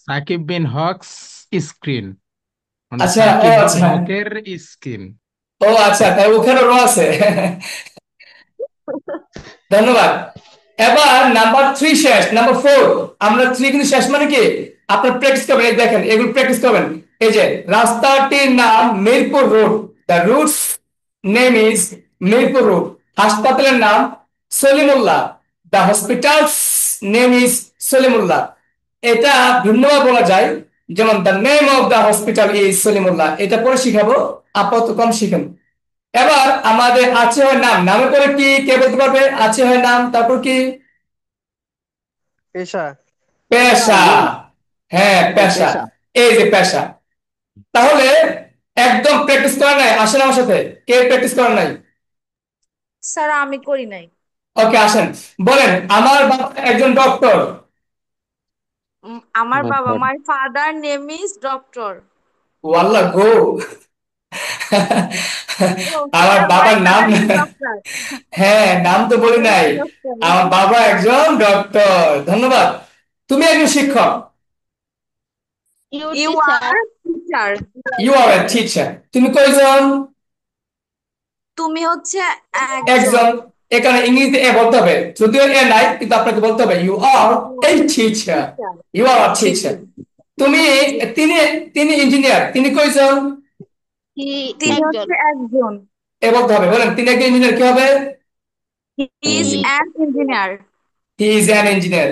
সাকিব বিন হকস স্ক্রিন, মানে আচ্ছা, ও সাকিব বিন আচ্ছা, হকের স্ক্রিন। ও আচ্ছা, তাই ওখানে র আছে। ধন্যবাদ। এবার নাম্বার 3 শেষ, নাম্বার 4। আমরা 3 কিন্তু শেষ, মানে কি আপনার প্র্যাকটিস করবেন। এই দেখেন, এগুলো প্র্যাকটিস করবেন। এই যে রাস্তাটির নাম Mirpur road, the roots name is Mirpur road. হাসপাতালের নাম Salimullah, the hospitals name is Salimullah. এটা ভিন্নভাবে বলা যায়, যেমন the name of the hospital is Salimullah. এটা পরে শিখাবো, আপাতত কম শিখেন। এবার আমাদের আছে হয় নাম, নামের পরে কি কে বলতে পারবে? আছে হয় নাম, তারপর কি? পেশা। পেশা। হ্যাঁ, পেশা। পেশা। এই যে পেশা। তাহলে একদম প্র্যাকটিস করা নাই, আসেন আমার সাথে। কে প্র্যাকটিস করা নাই? স্যার আমি করি নাই। ওকে, আসেন। বলেন আমার বাবা একজন ডক্টর। আমার বাবা, my father name is doctor. ওয়াল্লাহ গো। ও আমার স্যার, মাই বাবার নাম, ফাদার ইজ ডক্টর। হ্যাঁ নাম তো বলি নাই। আমার বাবা একজন ডক্টর। ধন্যবাদ। তুমি একজন শিক্ষক। You you teacher. Are teacher. You are a teacher. তুমি কয়জন? তুমি হচ্ছে একজন। একজন। এখানে ইংরেজিতে এ বলতে হবে, যদিও এ নাই, কিন্তু আপনাকে বলতে হবে you are a teacher. Teacher. You are a ঠিক। টিচার। তুমি, তিনি, তিনি ইঞ্জিনিয়ার। তিনি কয়জন? তিনি তিনি একজন। হচ্ছে একজন। এ বলতে হবে। বলেন তিনি একজন ইঞ্জিনিয়ার, কি হবে? He is an engineer. He is an engineer.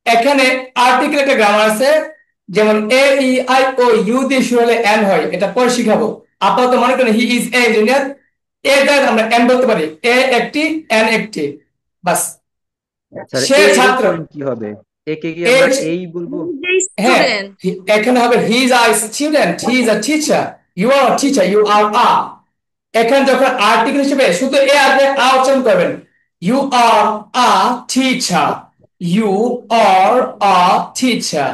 এখানে আর্টিকেল একটা গ্রামার আছে, যেমন এ ই আই ও ইউ দিয়ে শুরু হলে এন হয়, এটা পরে শিখাবো। আপাতত মনে করেন হি ইজ এ ইঞ্জিনিয়ার। এ দ্বারা আমরা এন বলতে পারি, এ একটি, এন একটি, বাস। স্যার সে এ এর ছাত্র। পয়েন্ট কি হবে? একে কি এ, আমরা এই বলবো? হ্যাঁ, স্টুডেন্ট। এখানে হবে he is a student, he is a teacher, you are a teacher, you are a. এখানে যখন আর্টিকেল হিসেবে শুধু এ আগে আ উচ্চারণ করবেন। You are a teacher, you are a teacher.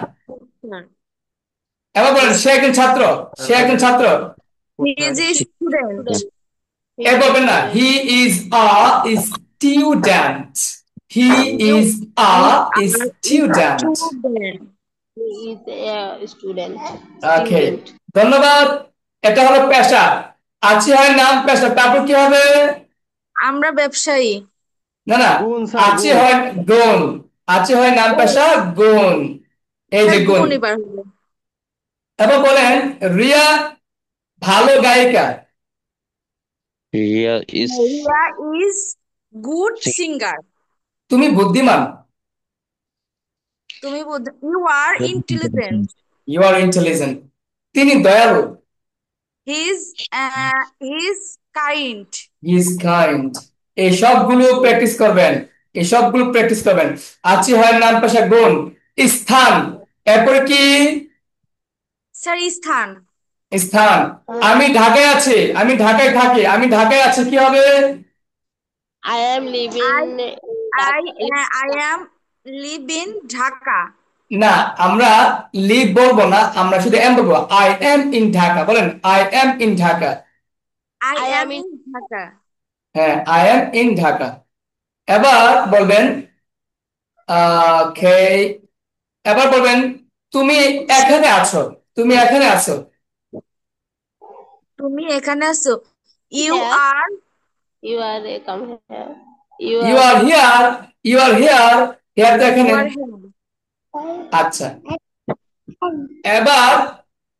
এবার বলেন সে একজন ছাত্র, সে একজন ছাত্র। He is a student. এ বলবেন না হি is a student, he is a student. Student. He is a student. Okay, student. ধন্যবাদ। এটা হলো পেশা। আছে হয় নাম, পেশা, তারপর কি হবে? আমরা ব্যবসায়ী। না না, গুণ স্যার, আছে গুণ। হয় গুণ। আছে হয় নাম, পেশা, গুণ। এই যে স্যার গুণ। গুণ এবার হলো। এবার বলেন রিয়া ভালো গায়িকা। Ria is Ria is good singer. তুমি বুদ্ধিমান। তুমি you are intelligent. You are intelligent. তিনি দয়ালু। He is kind. He is kind. এই সবগুলো প্র্যাকটিস করবেন, এই সবগুলো প্র্যাকটিস করবেন। আছে হয় নাম, পেশা, গুণ। স্থান, এরপরে কি? স্যার স্থান। স্থান। আমি ঢাকায় আছি, আমি ঢাকায় থাকি, আমি ঢাকায় আছি, কি হবে? I am living I I am live in Dhaka. না, আমরা লিভ বলবো না, আমরা শুধু এম বলবো। I am in Dhaka. বলেন I am in Dhaka. I I am am in Dhaka. হ্যাঁ, আই এম ইন ঢাকা। এবার বলবেন ওকে, এবার বলবেন তুমি এখানে আছো, তুমি এখানে আছো। তুমি এখানে আছো। You here. Are You are come here. You you are are here, you are here. Here তো এখানে। আচ্ছা, এবার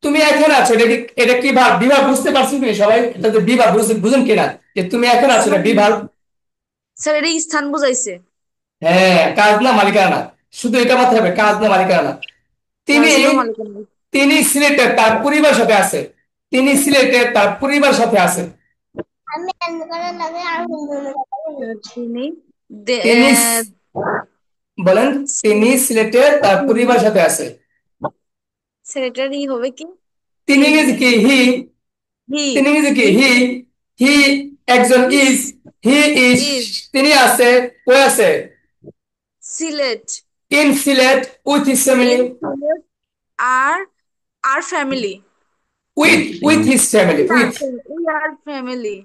তুমি এখানে আছো, এটা কি, এটা কি ভাব? বিভাগ বুঝতে পারছো কি সবাই? এটা তো বিভাগ, বুঝুন কিনা যে তুমি এখানে আছো, এটা বিভাগ। স্যার এটা স্থান বুঝাইছে। হ্যাঁ, কাজ না মালিকানা না, শুধু এটা মাথায় হবে, কাজ না মালিকানা না। তিনি আসসালামু আলাইকুম। তিনি সিলেটে তার পরিবার সাথে আছে। তিনি সিলেটে তার পরিবার সাথে আছে। তিনি দে- তিনি আহ, বলেন, তিনি সিলেটে তার পরিবার সাথে আছে। ছেলেটার ই হবে কি? তিনি ইংরেজি কি? হি। হি তিনি ইংরেজি কি? হি হি। হি একজন ইজ। He is. ইজ তিনি আছে, কই আছে? Sylhet in Sylhet with his family. In Sylhet are are family with his family. We are family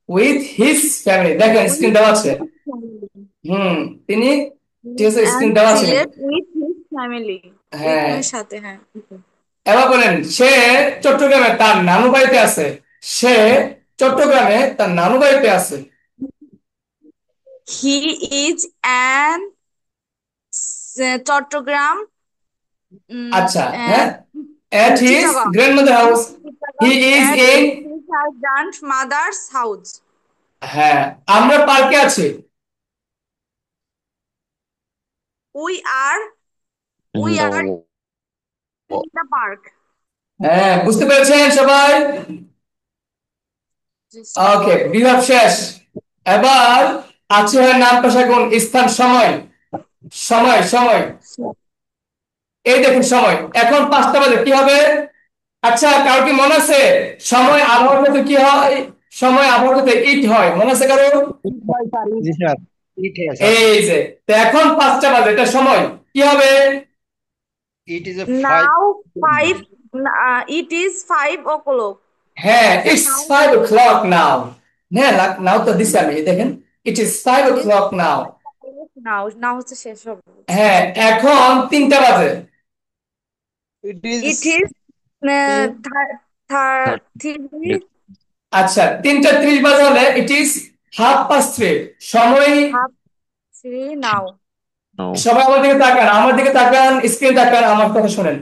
with his family. দেখেন স্ক্রিন উইথ দেওয়া আছে। হিজ ফ্যামিলি তিনি, ঠিক আছে, অ্যান্ড স্ক্রিন দেওয়া আছে কিন্তু। সিলেট উইথ হিজ ফ্যামিলি হ্যাঁ, এর সাথে হ্যাঁ এবার বলেন, সে চট্টগ্রামে তার নানু বাড়িতে আছে। সে চট্টগ্রামে তার নানু বাড়িতে আছে। হি ইজ অ্যান চট্টগ্রাম আচ্ছা, হ্যাঁ, at his Chittagong grandmother house. He is at in, his grandmother's house হ্যাঁ, আমরা পার্কে আছি। we are in the park হ্যাঁ, বুঝতে পেরেছেন সবাই? ওকে, বিভাগ শেষ। এবার আছে হয় নাম, পেশা, গুণ, স্থান, সময়। সময় সময় এই দেখুন সময়। এখন 5টা বাজে, কি হবে? আচ্ছা, কারো কি মনে আছে সময় আবহাওয়ার সাথে কি হয়? সময় আবহাওয়ার সাথে ইট হয়, মনে আছে কারো? জি স্যার। এই যে, তো এখন 5টা বাজে, এটা সময় কি হবে? It is a now 5 it is 5 o'clock হ্যাঁ, it's 5 o'clock now. হ্যাঁ, নাও তো দিছি আমি, দেখেন, it is 5 o'clock now. now হচ্ছে শেষ হবে হ্যাঁ, এখন 3টা বাজে। It is it is 30 আচ্ছা, 3:30 বাজে হলে it is 3:30. সময়, now সবাই আমার দিকে তাকান, আমার দিকে তাকান, স্ক্রিন তাকান, আমার কথা শুনেন।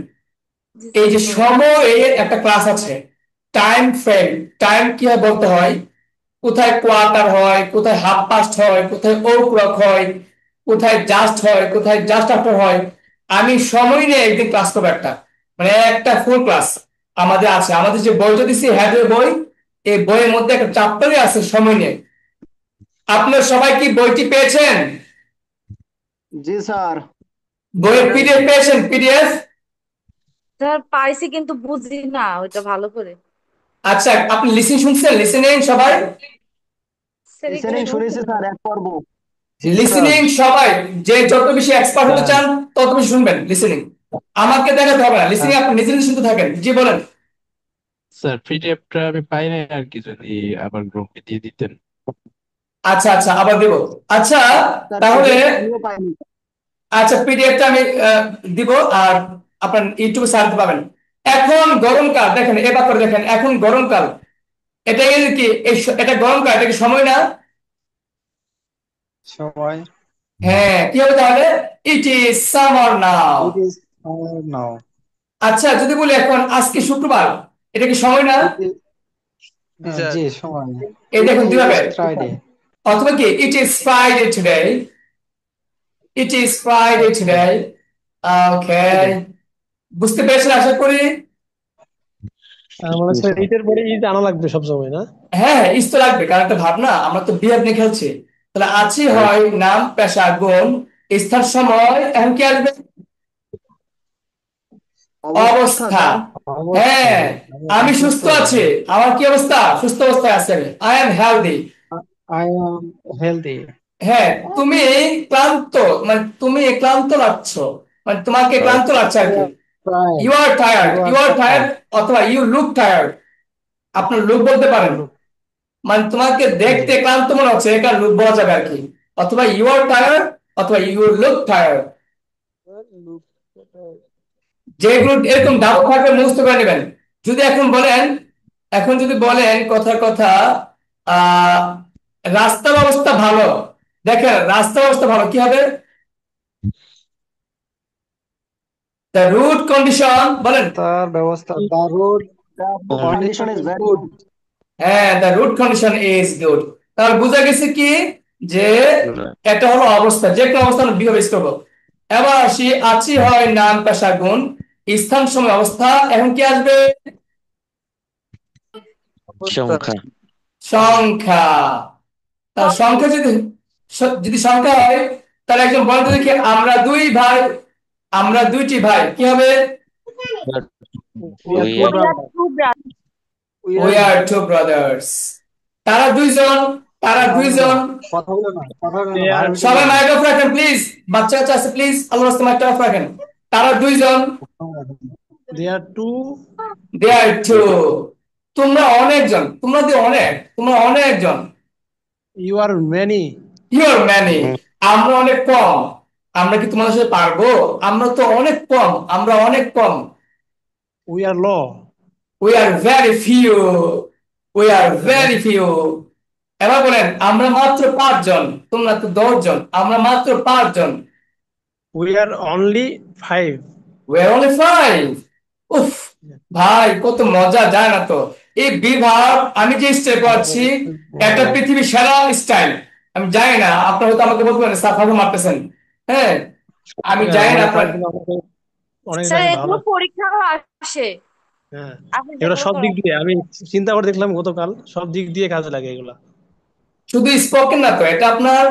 এই যে সময়ের একটা ক্লাস আছে, টাইম ফ্রেম। টাইম কি হয় বলতে হয়, কোথায় কোয়ার্টার হয়, কোথায় হাফ পাস্ট হয়, কোথায় ও ক্লক হয়, কোথায় জাস্ট হয়, কোথায় জাস্ট আফটার হয়। আমি সময় নিয়ে একদিন ক্লাস করবো, একটা মানে একটা ফুল ক্লাস আমাদের আছে। আমাদের যে বইটা দিচ্ছি হ্যাডের বই, এই বইয়ের মধ্যে একটা চ্যাপ্টারই আছে সময় নিয়ে। আপনার সবাই কি বইটি পেয়েছেন? জি স্যার। বইয়ের পিডিএফ পেয়েছেন? পিডিএফ স্যার পাইছি কিন্তু বুঝি না ওইটা ভালো করে আচ্ছা, আপনি লিসেন শুনছেন? লিসেনিং সবাই? লিসেনিং শুনেছি স্যার, এক পর্ব। লিসেনিং সবাই, যে যত বেশি এক্সপার্ট হতে চান তত বেশি শুনবেন লিসেনিং। আমাকে দেখাতে হবে না, লিসেনিং আপনি নিজে নিজে শুনতে থাকেন। জি বলেন। স্যার পিডিএফটা আমি পাই নাই, আর কি যদি আবার গ্রুপে দিয়ে দিতেন। আচ্ছা আচ্ছা, আবার দেব। আচ্ছা, তাহলে আচ্ছা, পিডিএফটা আমি দিব, আর আপনার ইউটিউবে সার্চ পাবেন। এখন গরমকাল, দেখেন এবার করে দেখেন, এখন গরমকাল। এটা কি এটা গরমকাল, এটা কি সময় না? সময়। হ্যাঁ, কি হবে তাহলে? It is summer now. It is summer now. আচ্ছা, যদি বলি এখন আজকে শুক্রবার, এটা কি সময় না? জি সময়। এই দেখুন দুইভাবে, ফ্রাইডে। অথবা কি it is Friday today. It is Friday today. Okay, বুঝতে পেরেছেন আশা করি। মানে স্যার এটার পরে ইজ আনা লাগবে সব সময় না? হ্যাঁ, ইজ তো লাগবে, কারণ একটা ভাবনা, আমরা তো বিহেভ নিয়ে খেলছি। তাহলে আছি হয় নাম, পেশা, গুণ, স্থান, সময়। এখন কি আসবে? অবস্থা। হ্যাঁ, আমি সুস্থ আছি। আমার কি অবস্থা? সুস্থ অবস্থায় আছি আমি। I am healthy. I am healthy. হ্যাঁ, তুমি ক্লান্ত, মানে তুমি ক্লান্ত লাগছো, মানে তোমাকে ক্লান্ত লাগছে আর কি। You are tired. You are tired, অথবা ইউ লুক টায়ার্ড। আপনার লুক বলতে পারেন, মানে তোমাকে দেখতে ক্লান্ত মনে হচ্ছে, এটা লুক বলা যাবে আর কি। অথবা ইউ আর টায়ার্ড, অথবা ইউ লুক টায়ার্ড। যেগুলো এরকম ডাবল থাকবে মুখস্থ করে নেবেন। যদি এখন বলেন, এখন যদি বলেন কথার কথা, আহ রাস্তার অবস্থা ভালো, দেখেন রাস্তার অবস্থা ভালো কি হবে? দ্য রুট কন্ডিশন, বলেন। তার ব্যবস্থা, the road condition is very good. হ্যাঁ, the route condition is good. তাহলে বোঝা গেছে কি, যে এটা হলো অবস্থা, যে কোনো অবস্থা বিহেভ করবো। এবার আসি, আছি হয় নাম, পেশা, গুণ, স্থান সময় অবস্থা, এখন কি আসবে? সংখ্যা। সংখ্যা। তাহলে সংখ্যা যদি সংখ্যা হয়, তাহলে একজন বলেন তো দেখি, আমরা দুইটি ভাই, কি হবে? We are two brothers. We We are are two brothers. তারা দুইজন। কথা বলে না They are সবাই মাইক অফ রাখেন প্লিজ, বাচ্চা কাচ্চা আছে প্লিজ, আল্লাহর রাস্তায় মাইকটা অফ রাখেন। তারা দুইজন। they are two. They are two. তোমরা অনেকজন, তোমরা অনেকজন। You are many. You are many. আমরা অনেক কম। আমরা কি তোমাদের সাথে পারবো? আমরা তো অনেক কম। We are low. We are very few. এবার বলেন, আমরা মাত্র 5 জন, তোমরা তো 10 জন, আমরা মাত্র 5 জন। We are only 5. We are only 5. উফ ভাই, কত মজা, যায় না তো এই বিভাগ। আমি যে স্টাইল করছি, একটা পৃথিবীর সেরা স্টাইল। আমি জানি না, আপনারা হয়তো আমাকে বলতে পারেন স্যার ফাঁকা মারতেছেন। হ্যাঁ, আমি জানি না আপনার অনেক স্যার ভালো। এগুলো পরীক্ষাও আসে। হ্যাঁ, আপনি এগুলো যেগুলো সব দিক করেন। দিয়ে আমি চিন্তা করে দেখলাম গতকাল, সব দিক দিয়ে কাজে লাগে এগুলা। শুধু স্পোকেন না তো, এটা আপনার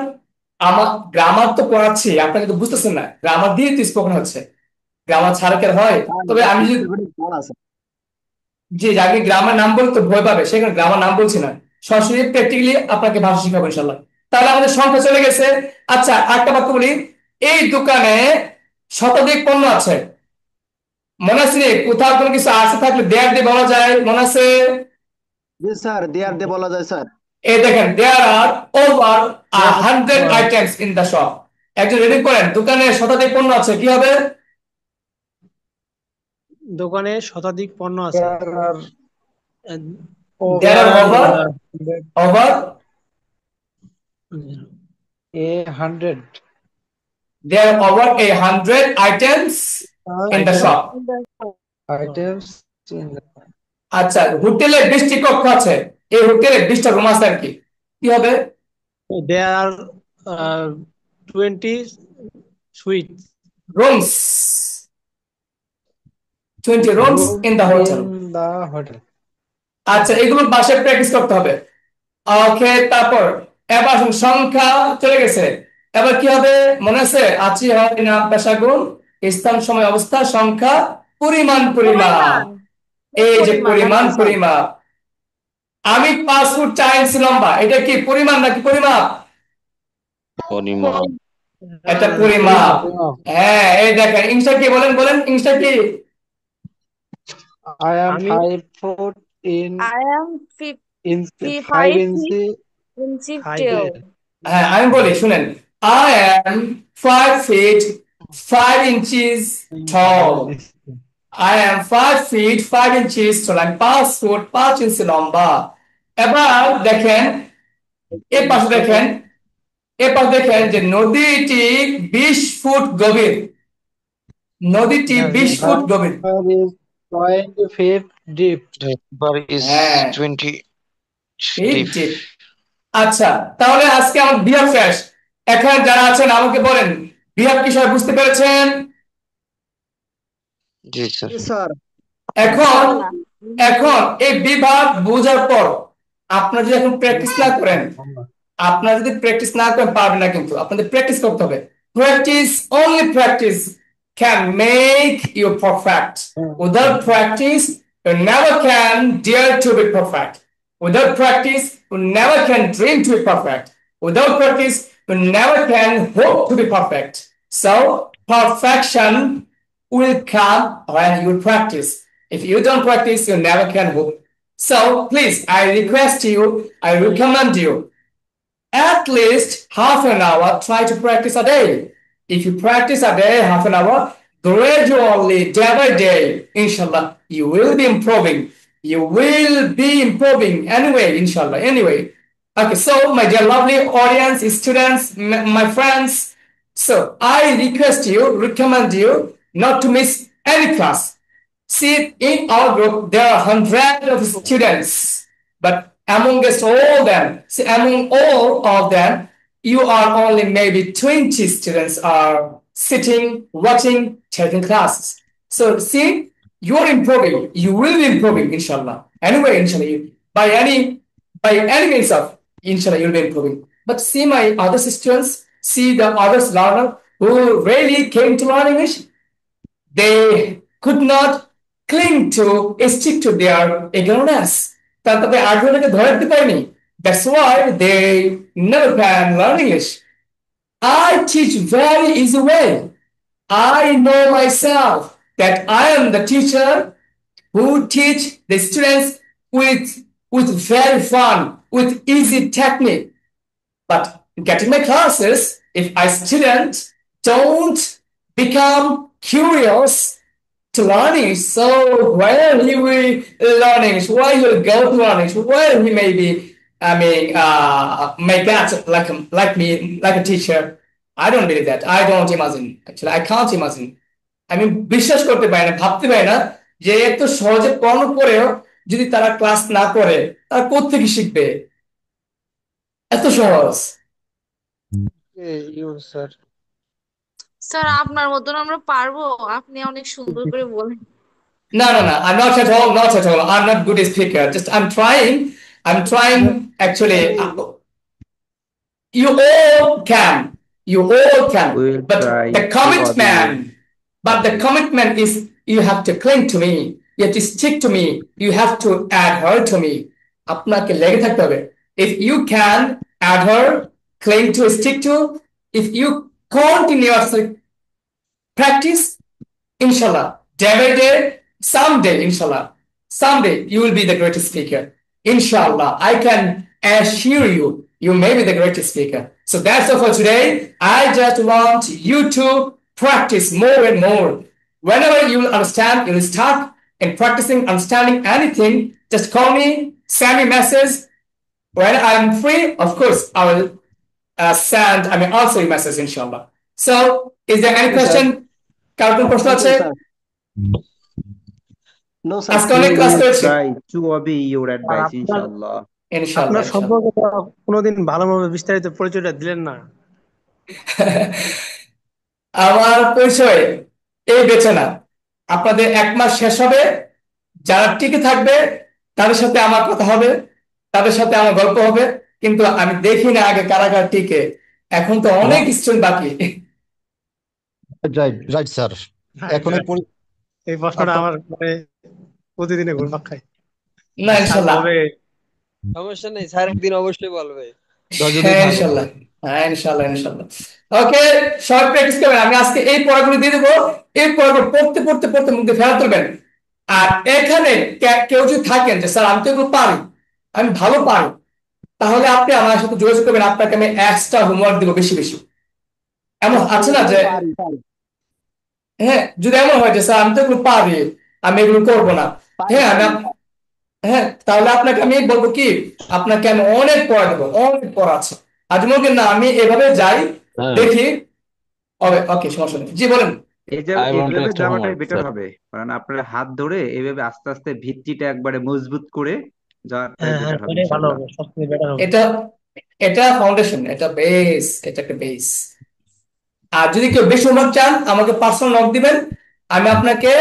আমার গ্রামার তো পড়াচ্ছি, আপনাকে তো বুঝতেছেন না, গ্রামার দিয়ে তো স্পোকেন হচ্ছে, গ্রামার ছাড়া কি আর হয়? তবে আমি যদি জি আপনি গ্রামার নাম বলে তো ভয় পাবে, সেখানে গ্রামার নাম বলছি না, সরাসরি প্র্যাকটিক্যালি আপনাকে ভাষা শিখাবো ইনশাল্লাহ। তাহলে আমাদের সংখ্যা চলে গেছে। আচ্ছা, একটা বাক্য বলি, এই দোকানে শতাধিক পণ্য আছে। মনে আছে নি? কোথাও কোনো কিছু আছে থাকলে দেয়ার দিয়ে বলা যায়, মনে আছে? জি স্যার, দেয়ার দিয়ে বলা যায় স্যার। এই দেখেন, there are over 100 items in the shop. একজন রিডিং করেন, দোকানে শতাধিক পণ্য আছে, কি হবে? দোকানে শতাধিক পণ্য আছে। There are over 100 there are over 100 items in the shop. items in the আচ্ছা, হোটেলে 20টি কক্ষ আছে, এই হোটেলে 20টা রুম আছে আর কি, কি হবে? There are 20 suites. Rooms. 20 rooms in the hotel. in the hotel. আচ্ছা, এগুলো বাসায় প্র্যাকটিস করতে হবে। ওকে, তারপর এবার আসুন, সংখ্যা চলে গেছে, এবার কি হবে মনে আছে? আছি হয় নাম পেশা গুণ, স্থান সময় অবস্থা, সংখ্যা, পরিমাণ। এই যে পরিমাপ। আমি 5 ফুট 4 ইঞ্চি লম্বা, এটা কি পরিমাণ নাকি পরিমাপ? এটা পরিমাপ। হ্যাঁ, এই দেখেন, ইংসা কি বলেন ইংসা কি? I am 5 foot in I am 5 inch tall. হ্যাঁ, আমি বলি শুনেন, I am 5 feet 5 inches tall. I am 5 feet 5 inches tall. আমি 5 ফুট 5 ইঞ্চি লম্বা। এবার দেখেন, এ পাশে দেখেন যে নদীটি 20 ফুট গভীর। নদীটি 20 ফুট গভীর। 20 feet deep. is 20 feet deep. আচ্ছা, তাহলে আজকে আমার বিহার শেষ। এখানে যারা আছেন আমাকে বলেন, বিহার কি সবাই বুঝতে পেরেছেন? জি স্যার। এখন এই বিভাগ বোঝার পর আপনারা যদি এখন প্র্যাকটিস না করেন, পারবেন না, কিন্তু আপনাদের প্র্যাকটিস করতে হবে। only practice can make you perfect. Without practice, you never can dare to be perfect. Without practice, you never can dream to be perfect. Without practice, you never can hope to be perfect. So, perfection will come when you practice. If you don't practice, you never can hope. So, please, I request you, I recommend you, at least half an hour, try to practice a day. If you practice a day, half an hour, gradually, day by day, inshallah, you will be improving. Anyway, inshallah. Anyway. Okay, so my dear lovely audience, students, my friends, so I recommend you not to miss any class. See, in our group, there are hundreds of students, but among all of them, you are only maybe 20 students are sitting, watching, taking classes. So see, you are improving. You will be improving, inshallah. Anyway, inshallah, by any means of, inshallah, you'll be improving. But see my other students, see the others learner who really came to learn English. They could not stick to their ignorance. তাদের আগ্রহটাকে ধরে রাখতে পারেনি। That's why they never can learn English. I teach very easy way. I know myself that I am the teacher who teach the students with very fun, with easy technique. But getting my classes, if a student don't become curious to learning, so where he will learning, why he will go to learning, where he may be, may get like me, like a teacher. I don't believe that. I don't imagine. Actually, I can't imagine. আমি বিশ্বাস করতে পারি না, ভাবতে পারি না যে এত সহজে পড়ানো পরেও যদি তারা ক্লাস না করে, তারা কোত্থেকে শিখবে? এত সহজ। স্যার স্যার আপনার মতন আমরা পারবো? আপনি অনেক সুন্দর করে বলেন। No, I'm not at all, I'm not good speaker. Just I'm trying actually. You all can, We'll but try the to commitment, obey. is you have to cling to me, you have to stick to me, you have to adhere to me. আপনাকে লেগে থাকতে হবে। If you can adhere, cling to, stick to, if you continuously practice, inshallah, day by day, someday, inshallah, someday you will be the greatest speaker. Inshallah, I can assure you, you may be the greatest speaker. So that's all for today. I just want you to practice more and more. Whenever you will understand, you will start in practicing, understanding anything, just call me, send me message. When I'm free, of course, I will answer your message, inshallah. So, is there any question? কারো কোনো প্রশ্ন আছে? No, sir. আজকে অনেক class We'll করেছি। try to obey your advice, inshallah. আপনার সম্পর্কে তো কোনোদিন ভালোভাবে বিস্তারিত পরিচয়টা দিলেন না। আমার পরিচয় এই বেচে না, আপনাদের 1 মাস শেষ হবে, যারা টিকে থাকবে তাদের সাথে আমার কথা হবে, তাদের সাথে আমার গল্প হবে, কিন্তু আমি দেখি না আগে কারা কারা টিকে। এখন তো অনেক স্টুডেন্ট বাকি। Right sir. এখন এই প্রশ্নটা আমার মানে প্রতিদিনে ঘুরপাক খায়। না ইনশাআল্লাহ সমস্যা নেই, স্যার একদিন অবশ্যই বলবে। ইনশাআল্লাহ, ইনশাআল্লাহ। ওকে, শর্ট প্র্যাকটিস করবেন। আমি আজকে এই পড়াগুলো দিয়ে দেবো, এই পড়াগুলো পড়তে মুখ দিয়ে ফেলা তুলবেন। আর এখানে কেউ যদি থাকেন যে স্যার আমি তো এগুলো পারি, আমি ভালো পারি, তাহলে আপনি আমার সাথে যোগাযোগ করবেন, আপনাকে আমি এক্সট্রা হোমওয়ার্ক দিব বেশি বেশি। এমন আছে না যে হ্যাঁ, যদি এমন হয় যে স্যার আমি তো এগুলো পারি, আমি এগুলো করবো না, তাহলে আপনাকে আমি বলবো কি, আপনাকে আমি অনেক পড়া দেবো, অনেক পড়া আছে। আজ মনে না আমি এভাবে যাই, দেখি। ওকে, সমস্যা নেই। জি বলেন। এইভাবে যাওয়াটাই বেটার হবে, কারণ আপনার হাত ধরে এইভাবে আস্তে আস্তে ভিত্তিটা একবারে মজবুত করে যাওয়াটাই বেটার হবে ইনশাআল্লাহ। এটা ফাউন্ডেশন, এটা বেস, এটা একটা বেস। আর যদি কেউ বেশি হোমওয়ার্ক চান, আমাকে পার্সোনাল নক দিবেন, আমি আপনাকে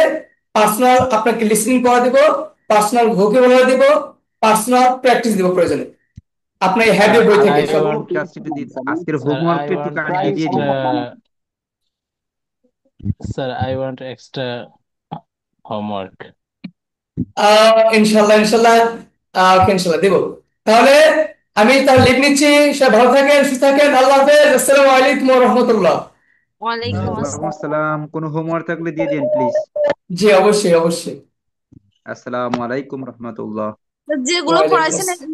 লিসনিং করা দিব, পার্সোনাল ভোকাবুলারি দিব, পার্সোনাল প্র্যাকটিস দিব প্রয়োজনে। আপনার হ্যাবিট বই থেকে আজকের হোমওয়ার্কটা একটু কাইন্ডলি দিয়ে দিন। Sir I want extra homework. ইনশাআল্লাহ দেব। তাহলে আমি লিভ নিচ্ছি। সবাই ভালো থাকেন, সুস্থ থাকেন। আল্লাহ হাফেজ। আসসালামু আলাইকুম ওয়া রাহমাতুল্লাহ। ওয়ালাইকুম আসসালাম। কোনো হোমওয়ার্ক থাকলে দিয়ে দিন প্লিজ। জি অবশ্যই। আসসালামু আলাইকুম রাহমাতুল্লাহ। যেগুলো পড়াইছেন